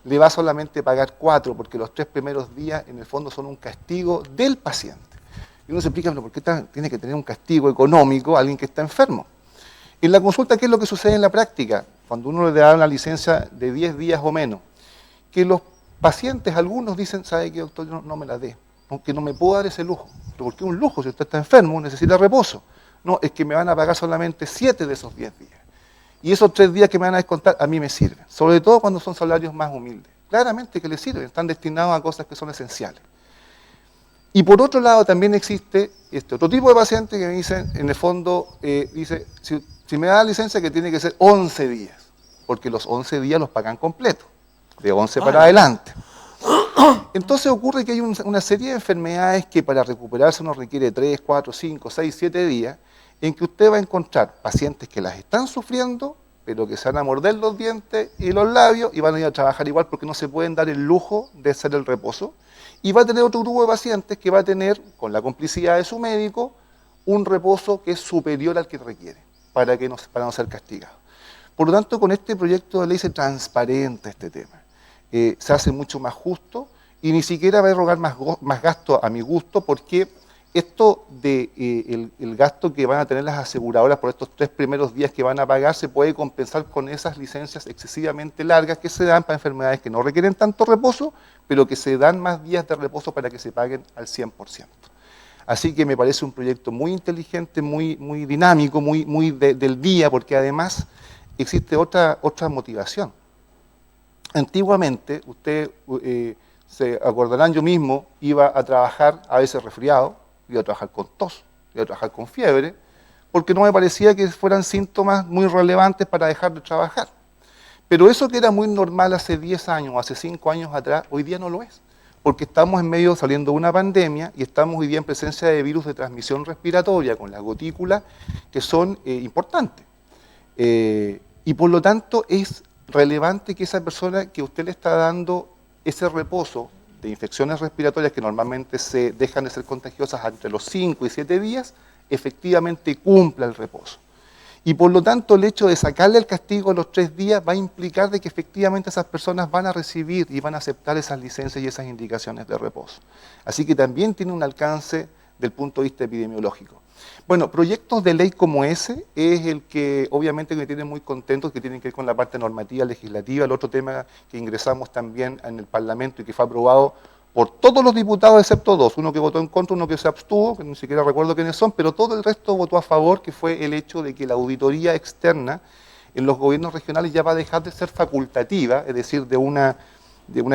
le va solamente a pagar 4, porque los 3 primeros días en el fondo son un castigo del paciente. Y uno se explica, ¿pero por qué tiene que tener un castigo económico a alguien que está enfermo? En la consulta, ¿qué es lo que sucede en la práctica? Cuando uno le da una licencia de 10 días o menos, que los pacientes, algunos dicen, ¿sabe qué, doctor? No me la dé. aunque no me puedo dar ese lujo. ¿Pero por qué un lujo? Si usted está enfermo, necesita reposo. No, es que me van a pagar solamente 7 de esos 10 días. Y esos 3 días que me van a descontar a mí me sirven, sobre todo cuando son salarios más humildes. Claramente que les sirven, están destinados a cosas que son esenciales. Y por otro lado también existe este otro tipo de paciente que me dicen, en el fondo, dice, si me da la licencia que tiene que ser 11 días, porque los 11 días los pagan completos, de 11 para adelante. Entonces ocurre que hay una serie de enfermedades que para recuperarse uno requiere 3, 4, 5, 6, 7 días, en que usted va a encontrar pacientes que las están sufriendo, pero que se van a morder los dientes y los labios y van a ir a trabajar igual porque no se pueden dar el lujo de hacer el reposo. Y va a tener otro grupo de pacientes que va a tener, con la complicidad de su médico, un reposo que es superior al que requiere, para no ser castigado. Por lo tanto, con este proyecto de ley se transparenta este tema. Se hace mucho más justo y ni siquiera va a rogar más gasto a mi gusto, porque esto de el gasto que van a tener las aseguradoras por estos 3 primeros días que van a pagar se puede compensar con esas licencias excesivamente largas que se dan para enfermedades que no requieren tanto reposo, pero que se dan más días de reposo para que se paguen al 100%. Así que me parece un proyecto muy inteligente, muy dinámico, muy del día, porque además existe otra motivación. Antiguamente, ustedes se acordarán, yo mismo iba a trabajar a veces resfriado, iba a trabajar con tos, iba a trabajar con fiebre, porque no me parecía que fueran síntomas muy relevantes para dejar de trabajar. Pero eso que era muy normal hace 10 años, hace 5 años atrás, hoy día no lo es, porque estamos en medio saliendo de una pandemia y estamos hoy día en presencia de virus de transmisión respiratoria con las gotículas que son importantes. Y por lo tanto es relevante que esa persona que usted le está dando ese reposo de infecciones respiratorias que normalmente se dejan de ser contagiosas entre los 5 y 7 días, efectivamente cumpla el reposo. Y por lo tanto el hecho de sacarle el castigo a los 3 días va a implicar de que efectivamente esas personas van a recibir y van a aceptar esas licencias y esas indicaciones de reposo. Así que también tiene un alcance del punto de vista epidemiológico. Bueno, proyectos de ley como ese es el que obviamente me tiene muy contentos, que tienen que ver con la parte normativa, legislativa. El otro tema que ingresamos también en el Parlamento y que fue aprobado por todos los diputados excepto 2, uno que votó en contra, uno que se abstuvo, que ni siquiera recuerdo quiénes son, pero todo el resto votó a favor, que fue el hecho de que la auditoría externa en los gobiernos regionales ya va a dejar de ser facultativa, es decir, de una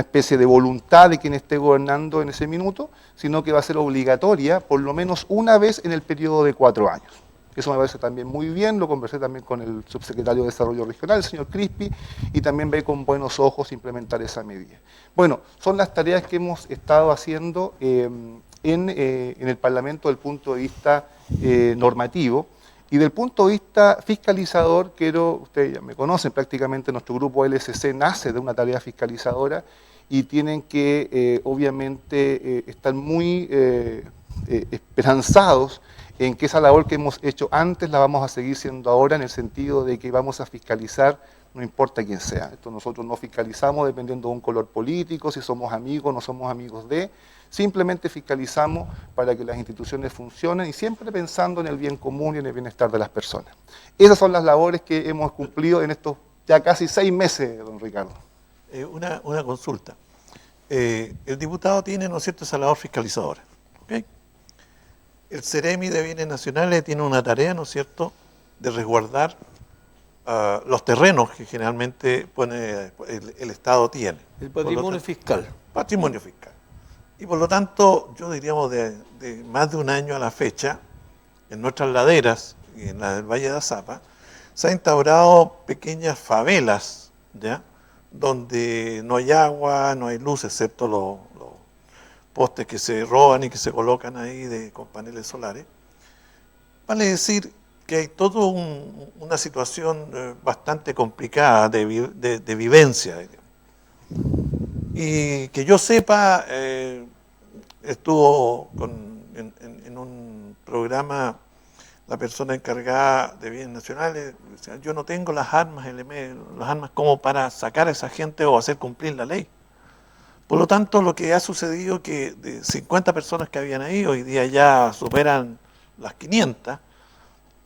especie de voluntad de quien esté gobernando en ese minuto, sino que va a ser obligatoria por lo menos una vez en el periodo de 4 años. Eso me parece también muy bien, lo conversé también con el subsecretario de Desarrollo Regional, el señor Crispi, y también ve con buenos ojos implementar esa medida. Bueno, son las tareas que hemos estado haciendo en el Parlamento desde el punto de vista normativo. Y del punto de vista fiscalizador, ustedes ya me conocen, prácticamente nuestro grupo LSC nace de una tarea fiscalizadora y tienen que, obviamente, estar muy esperanzados en que esa labor que hemos hecho antes la vamos a seguir siendo ahora, en el sentido de que vamos a fiscalizar, no importa quién sea. Esto nosotros no fiscalizamos dependiendo de un color político, si somos amigos, no somos amigos de... Simplemente fiscalizamos para que las instituciones funcionen y siempre pensando en el bien común y en el bienestar de las personas. Esas son las labores que hemos cumplido en estos ya casi 6 meses, don Ricardo. Una consulta. El diputado tiene, ¿no es cierto?, esa labor fiscalizadora. ¿Okay? El Ceremi de Bienes Nacionales tiene una tarea, ¿no es cierto?, de resguardar los terrenos que generalmente el Estado tiene. El patrimonio fiscal. Patrimonio fiscal. Y por lo tanto, yo diríamos de más de un año a la fecha, en nuestras laderas, y en la del Valle de Azapa, se han instaurado pequeñas favelas, ¿ya?, donde no hay agua, no hay luz, excepto los postes que se roban y que se colocan ahí con paneles solares. Vale decir que hay toda una situación bastante complicada de vivencia, digamos. Y que yo sepa, estuvo en un programa la persona encargada de bienes nacionales, decía, yo no tengo las armas como para sacar a esa gente o hacer cumplir la ley. Por lo tanto, lo que ha sucedido es que de 50 personas que habían ahí, hoy día ya superan las 500,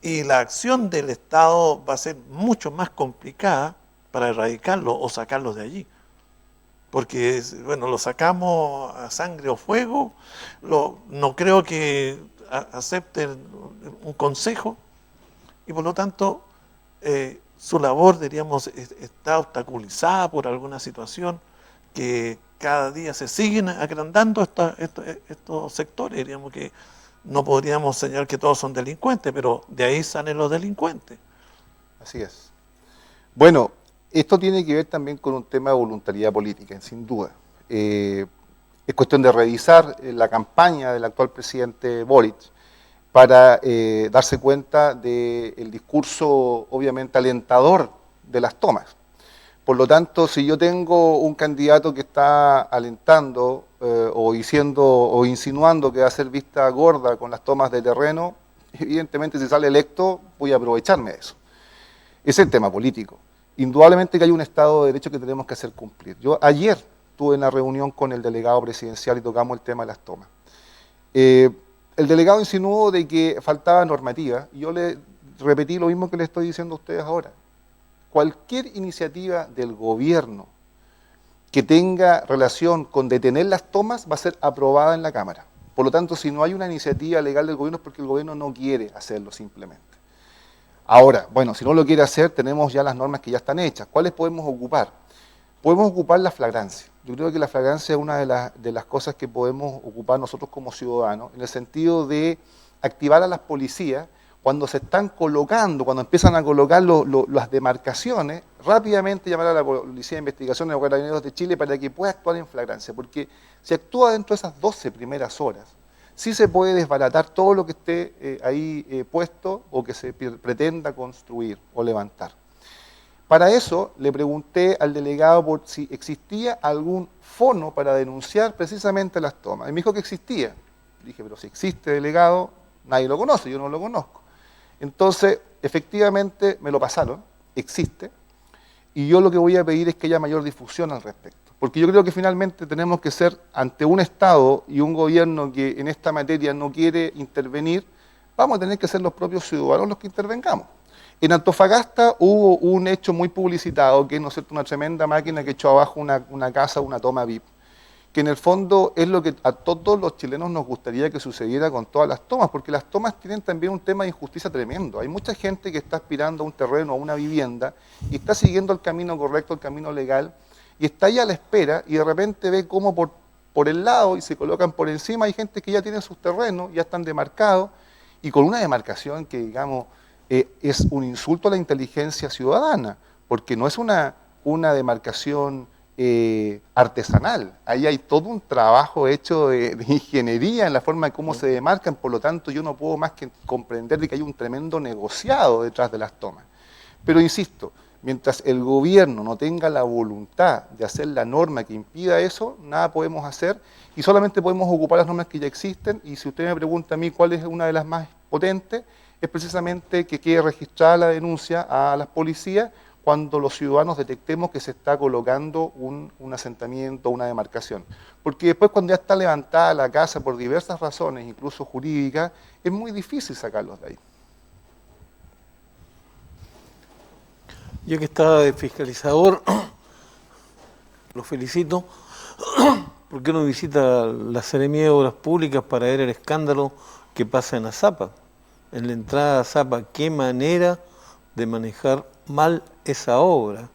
y la acción del Estado va a ser mucho más complicada para erradicarlos o sacarlos de allí. porque, bueno, lo sacamos a sangre o fuego, no creo que acepten un consejo y por lo tanto su labor, diríamos, está obstaculizada por alguna situación que cada día se siguen agrandando estos sectores, diríamos que no podríamos señalar que todos son delincuentes, pero de ahí salen los delincuentes. Así es. Bueno, esto tiene que ver también con un tema de voluntariedad política, sin duda. Es cuestión de revisar la campaña del actual presidente Boric para darse cuenta del discurso obviamente alentador de las tomas. Por lo tanto, si yo tengo un candidato que está alentando o insinuando que va a ser vista gorda con las tomas de terreno, evidentemente si sale electo voy a aprovecharme de eso. Ese es el tema político. Indudablemente que hay un Estado de Derecho que tenemos que hacer cumplir. Yo ayer tuve una reunión con el delegado presidencial y tocamos el tema de las tomas. El delegado insinuó de que faltaba normativa y yo le repetí lo mismo que le estoy diciendo a ustedes ahora. Cualquier iniciativa del gobierno que tenga relación con detener las tomas va a ser aprobada en la Cámara. Por lo tanto, si no hay una iniciativa legal del gobierno es porque el gobierno no quiere hacerlo simplemente. Ahora, bueno, si no lo quiere hacer, tenemos ya las normas que ya están hechas. ¿Cuáles podemos ocupar? Podemos ocupar la flagrancia. Yo creo que la flagrancia es una de las cosas que podemos ocupar nosotros como ciudadanos, en el sentido de activar a las policías cuando se están colocando, cuando empiezan a colocar las demarcaciones, rápidamente llamar a la Policía de Investigación de los Carabineros de Chile para que pueda actuar en flagrancia, porque si actúa dentro de esas 12 primeras horas, sí se puede desbaratar todo lo que esté ahí puesto o que se pretenda construir o levantar. Para eso le pregunté al delegado por si existía algún fono para denunciar precisamente las tomas. Y me dijo que existía. Dije, pero si existe, delegado, nadie lo conoce, yo no lo conozco. Entonces, efectivamente, me lo pasaron, existe, y yo lo que voy a pedir es que haya mayor difusión al respecto. Porque yo creo que finalmente tenemos que ser, ante un Estado y un gobierno que en esta materia no quiere intervenir, vamos a tener que ser los propios ciudadanos los que intervengamos. En Antofagasta hubo un hecho muy publicitado, que es, ¿no es cierto?, una tremenda máquina que echó abajo una casa, una toma VIP, que en el fondo es lo que a todos los chilenos nos gustaría que sucediera con todas las tomas, porque las tomas tienen también un tema de injusticia tremendo. Hay mucha gente que está aspirando a un terreno, a una vivienda, y está siguiendo el camino correcto, el camino legal, y está ahí a la espera, y de repente ve cómo por el lado, y se colocan por encima, hay gente que ya tiene sus terrenos, ya están demarcados, y con una demarcación que, digamos, es un insulto a la inteligencia ciudadana, porque no es una demarcación artesanal. Ahí hay todo un trabajo hecho de ingeniería en la forma de cómo se demarcan, por lo tanto yo no puedo más que comprender de que hay un tremendo negociado detrás de las tomas. Pero insisto, mientras el gobierno no tenga la voluntad de hacer la norma que impida eso, nada podemos hacer y solamente podemos ocupar las normas que ya existen. Y si usted me pregunta a mí cuál es una de las más potentes, es precisamente que quede registrada la denuncia a las policías cuando los ciudadanos detectemos que se está colocando un asentamiento, una demarcación. Porque después cuando ya está levantada la casa por diversas razones, incluso jurídicas, es muy difícil sacarlos de ahí. Yo que estaba de fiscalizador, lo felicito. ¿Por qué no visita la Seremía de Obras Públicas para ver el escándalo que pasa en Azapa? En la entrada a Azapa, qué manera de manejar mal esa obra,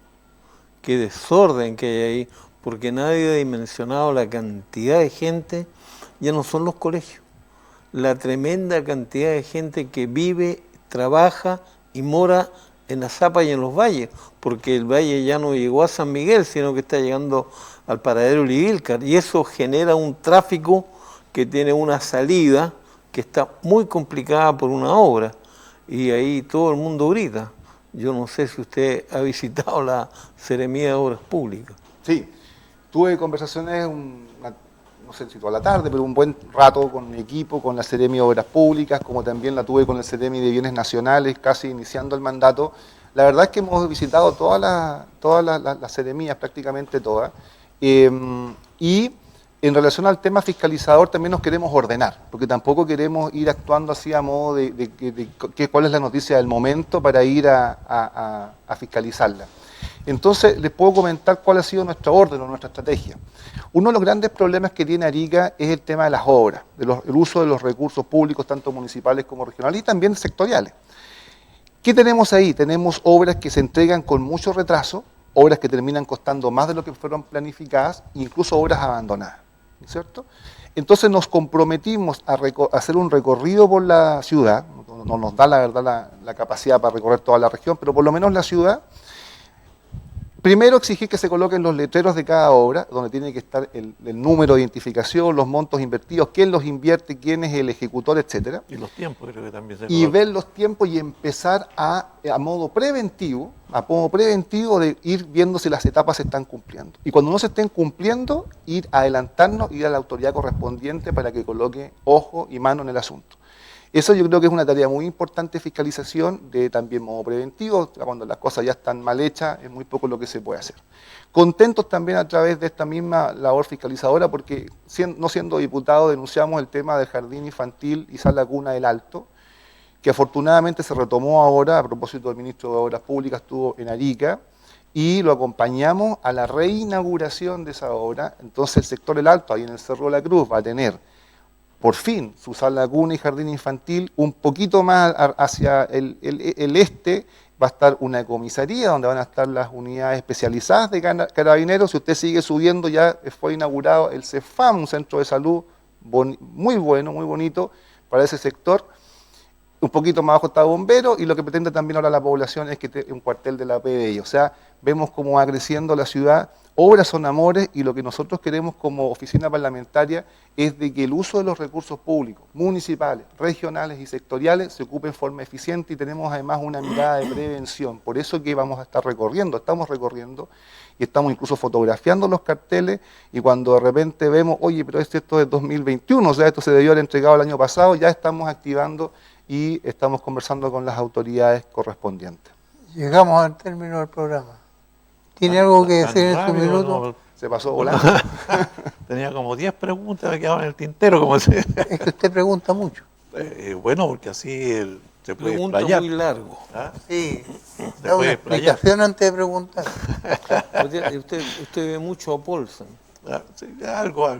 qué desorden que hay ahí, porque nadie ha dimensionado la cantidad de gente, ya no son los colegios, la tremenda cantidad de gente que vive, trabaja y mora en Azapa y en los valles, porque el valle ya no llegó a San Miguel, sino que está llegando al paradero Livilcar, y eso genera un tráfico que tiene una salida que está muy complicada por una obra, y ahí todo el mundo grita. Yo no sé si usted ha visitado la Seremía de Obras Públicas. Sí, tuve conversaciones, no sé si toda la tarde, pero un buen rato con mi equipo, con la Seremía de Obras Públicas, como también la tuve con el Seremi de Bienes Nacionales, casi iniciando el mandato. La verdad es que hemos visitado todas las seremías, prácticamente todas, y en relación al tema fiscalizador también nos queremos ordenar, porque tampoco queremos ir actuando así a modo de cuál es la noticia del momento para ir a fiscalizarla. Entonces, les puedo comentar cuál ha sido nuestro orden o nuestra estrategia. Uno de los grandes problemas que tiene Arica es el tema de las obras, el uso de los recursos públicos, tanto municipales como regionales y también sectoriales. ¿Qué tenemos ahí? Tenemos obras que se entregan con mucho retraso, obras que terminan costando más de lo que fueron planificadas, incluso obras abandonadas, ¿cierto? Entonces nos comprometimos a hacer un recorrido por la ciudad, no nos da la verdad la capacidad para recorrer toda la región, pero por lo menos la ciudad. Primero exigir que se coloquen los letreros de cada obra, donde tiene que estar el número de identificación, los montos invertidos, quién los invierte, quién es el ejecutor, etcétera. Y los tiempos creo que también se Y ver los tiempos y empezar a modo preventivo de ir viendo si las etapas se están cumpliendo. Y cuando no se estén cumpliendo, ir a adelantarnos, ir a la autoridad correspondiente para que coloque ojo y mano en el asunto. Eso yo creo que es una tarea muy importante de fiscalización, de también modo preventivo, cuando las cosas ya están mal hechas, es muy poco lo que se puede hacer. Contentos también a través de esta misma labor fiscalizadora, porque no siendo diputado denunciamos el tema del jardín infantil y sala cuna del Alto, que afortunadamente se retomó ahora, a propósito del ministro de Obras Públicas, estuvo en Arica, y lo acompañamos a la reinauguración de esa obra. Entonces el sector del Alto, ahí en el Cerro de la Cruz, va a tener por fin su sala cuna y jardín infantil. Un poquito más hacia el este va a estar una comisaría donde van a estar las unidades especializadas de carabineros. Si usted sigue subiendo, ya fue inaugurado el CEFAM, un centro de salud muy bueno, muy bonito para ese sector. Un poquito más abajo está bombero, y lo que pretende también ahora la población es que esté un cuartel de la PDI. O sea, vemos cómo va creciendo la ciudad. Obras son amores, y lo que nosotros queremos como oficina parlamentaria es de que el uso de los recursos públicos, municipales, regionales y sectoriales, se ocupe en forma eficiente, y tenemos además una mirada de prevención. Por eso que vamos a estar estamos recorriendo, y estamos incluso fotografiando los carteles, y cuando de repente vemos, oye, pero esto es 2021, o sea, esto se debió haber entregado el año pasado, ya estamos activando y estamos conversando con las autoridades correspondientes. Llegamos al término del programa. ¿Tiene algo que decir en su minuto? No, Se pasó volando. tenía como 10 preguntas, me quedaban en el tintero, como se... Es que usted pregunta mucho. Bueno, porque así se puede Pregunta explayar. muy largo. ¿Ah? Sí, Se da una puede explayar. explicación antes de preguntar. Usted ve mucho a Paulsen. Sí, algo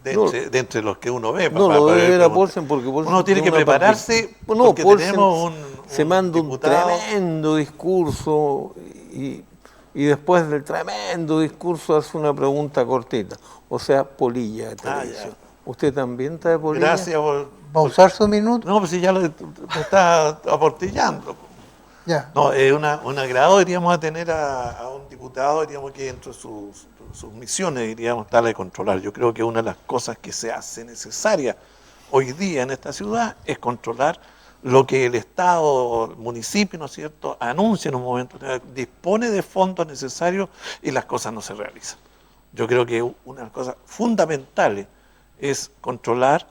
de entre los que uno ve. No, lo debe ver a Paulsen porque Paulsen uno tiene que una prepararse no, porque Paulsen tenemos se manda un diputado. tremendo discurso y después del tremendo discurso hace una pregunta cortita. O sea, polilla de televisión. Ya. ¿Usted también está de polilla? Gracias por... ¿Va a usar su minuto? No, pues si ya me está aportillando. Ya. No, es un agrado, diríamos, a tener a un diputado, diríamos, que entre sus misiones, diríamos, tal de controlar. Yo creo que una de las cosas que se hace necesaria hoy día en esta ciudad es controlar lo que el Estado, el municipio, ¿no es cierto?, anuncia en un momento, dispone de fondos necesarios y las cosas no se realizan. Yo creo que una de las cosas fundamentales es controlar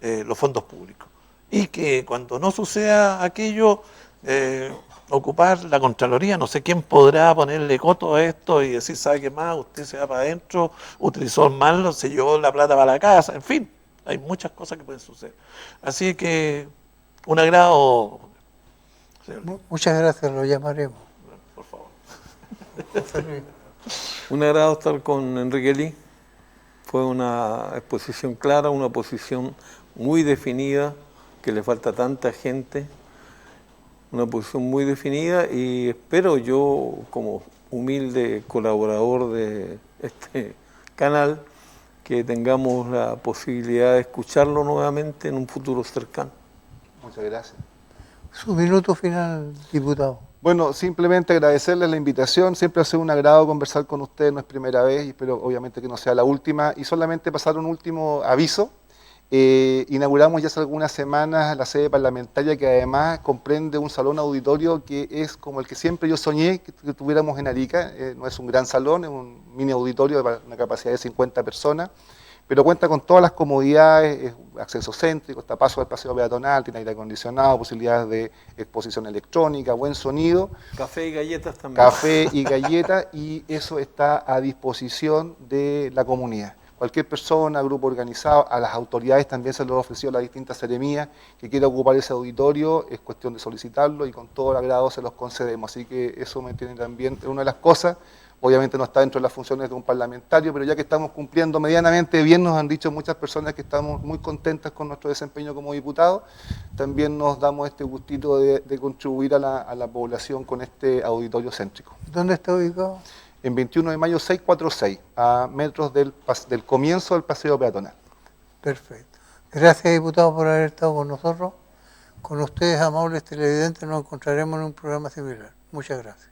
los fondos públicos y que cuando no suceda aquello, ocupar la Contraloría. No sé quién podrá ponerle coto a esto y decir, ¿sabe qué más? Usted se va para adentro, utilizó mal, se llevó la plata para la casa, en fin, hay muchas cosas que pueden suceder. Así que un agrado. Muchas gracias, lo llamaremos. Por favor. Un agrado estar con Enrique Ly. Fue una exposición clara, una posición muy definida, que le falta a tanta gente. Una posición muy definida, y espero yo, como humilde colaborador de este canal, que tengamos la posibilidad de escucharlo nuevamente en un futuro cercano. Muchas gracias. Su minuto final, diputado. Bueno, simplemente agradecerles la invitación. Siempre ha sido un agrado conversar con ustedes, no es primera vez, y espero obviamente que no sea la última. Y solamente pasar un último aviso. Inauguramos ya hace algunas semanas la sede parlamentaria, que además comprende un salón auditorio que es como el que siempre yo soñé que tuviéramos en Arica. No es un gran salón, es un mini auditorio de una capacidad de 50 personas, pero cuenta con todas las comodidades, es acceso céntrico, está a paso del paseo peatonal, tiene aire acondicionado, posibilidades de exposición electrónica, buen sonido. Café y galletas también. Café y galletas, y eso está a disposición de la comunidad. cualquier persona, grupo organizado, a las autoridades también se les ofreció las distintas seremías que quiera ocupar ese auditorio, es cuestión de solicitarlo y con todo el agrado se los concedemos. Así que eso me tiene también, es una de las cosas. Obviamente no está dentro de las funciones de un parlamentario, pero ya que estamos cumpliendo medianamente bien, nos han dicho muchas personas que estamos muy contentas con nuestro desempeño como diputados, también nos damos este gustito de contribuir a la población con este auditorio céntrico. ¿Dónde está ubicado? En 21 de mayo 646, a metros del comienzo del paseo peatonal. Perfecto. Gracias, diputado, por haber estado con nosotros. Con ustedes, amables televidentes, nos encontraremos en un programa similar. Muchas gracias.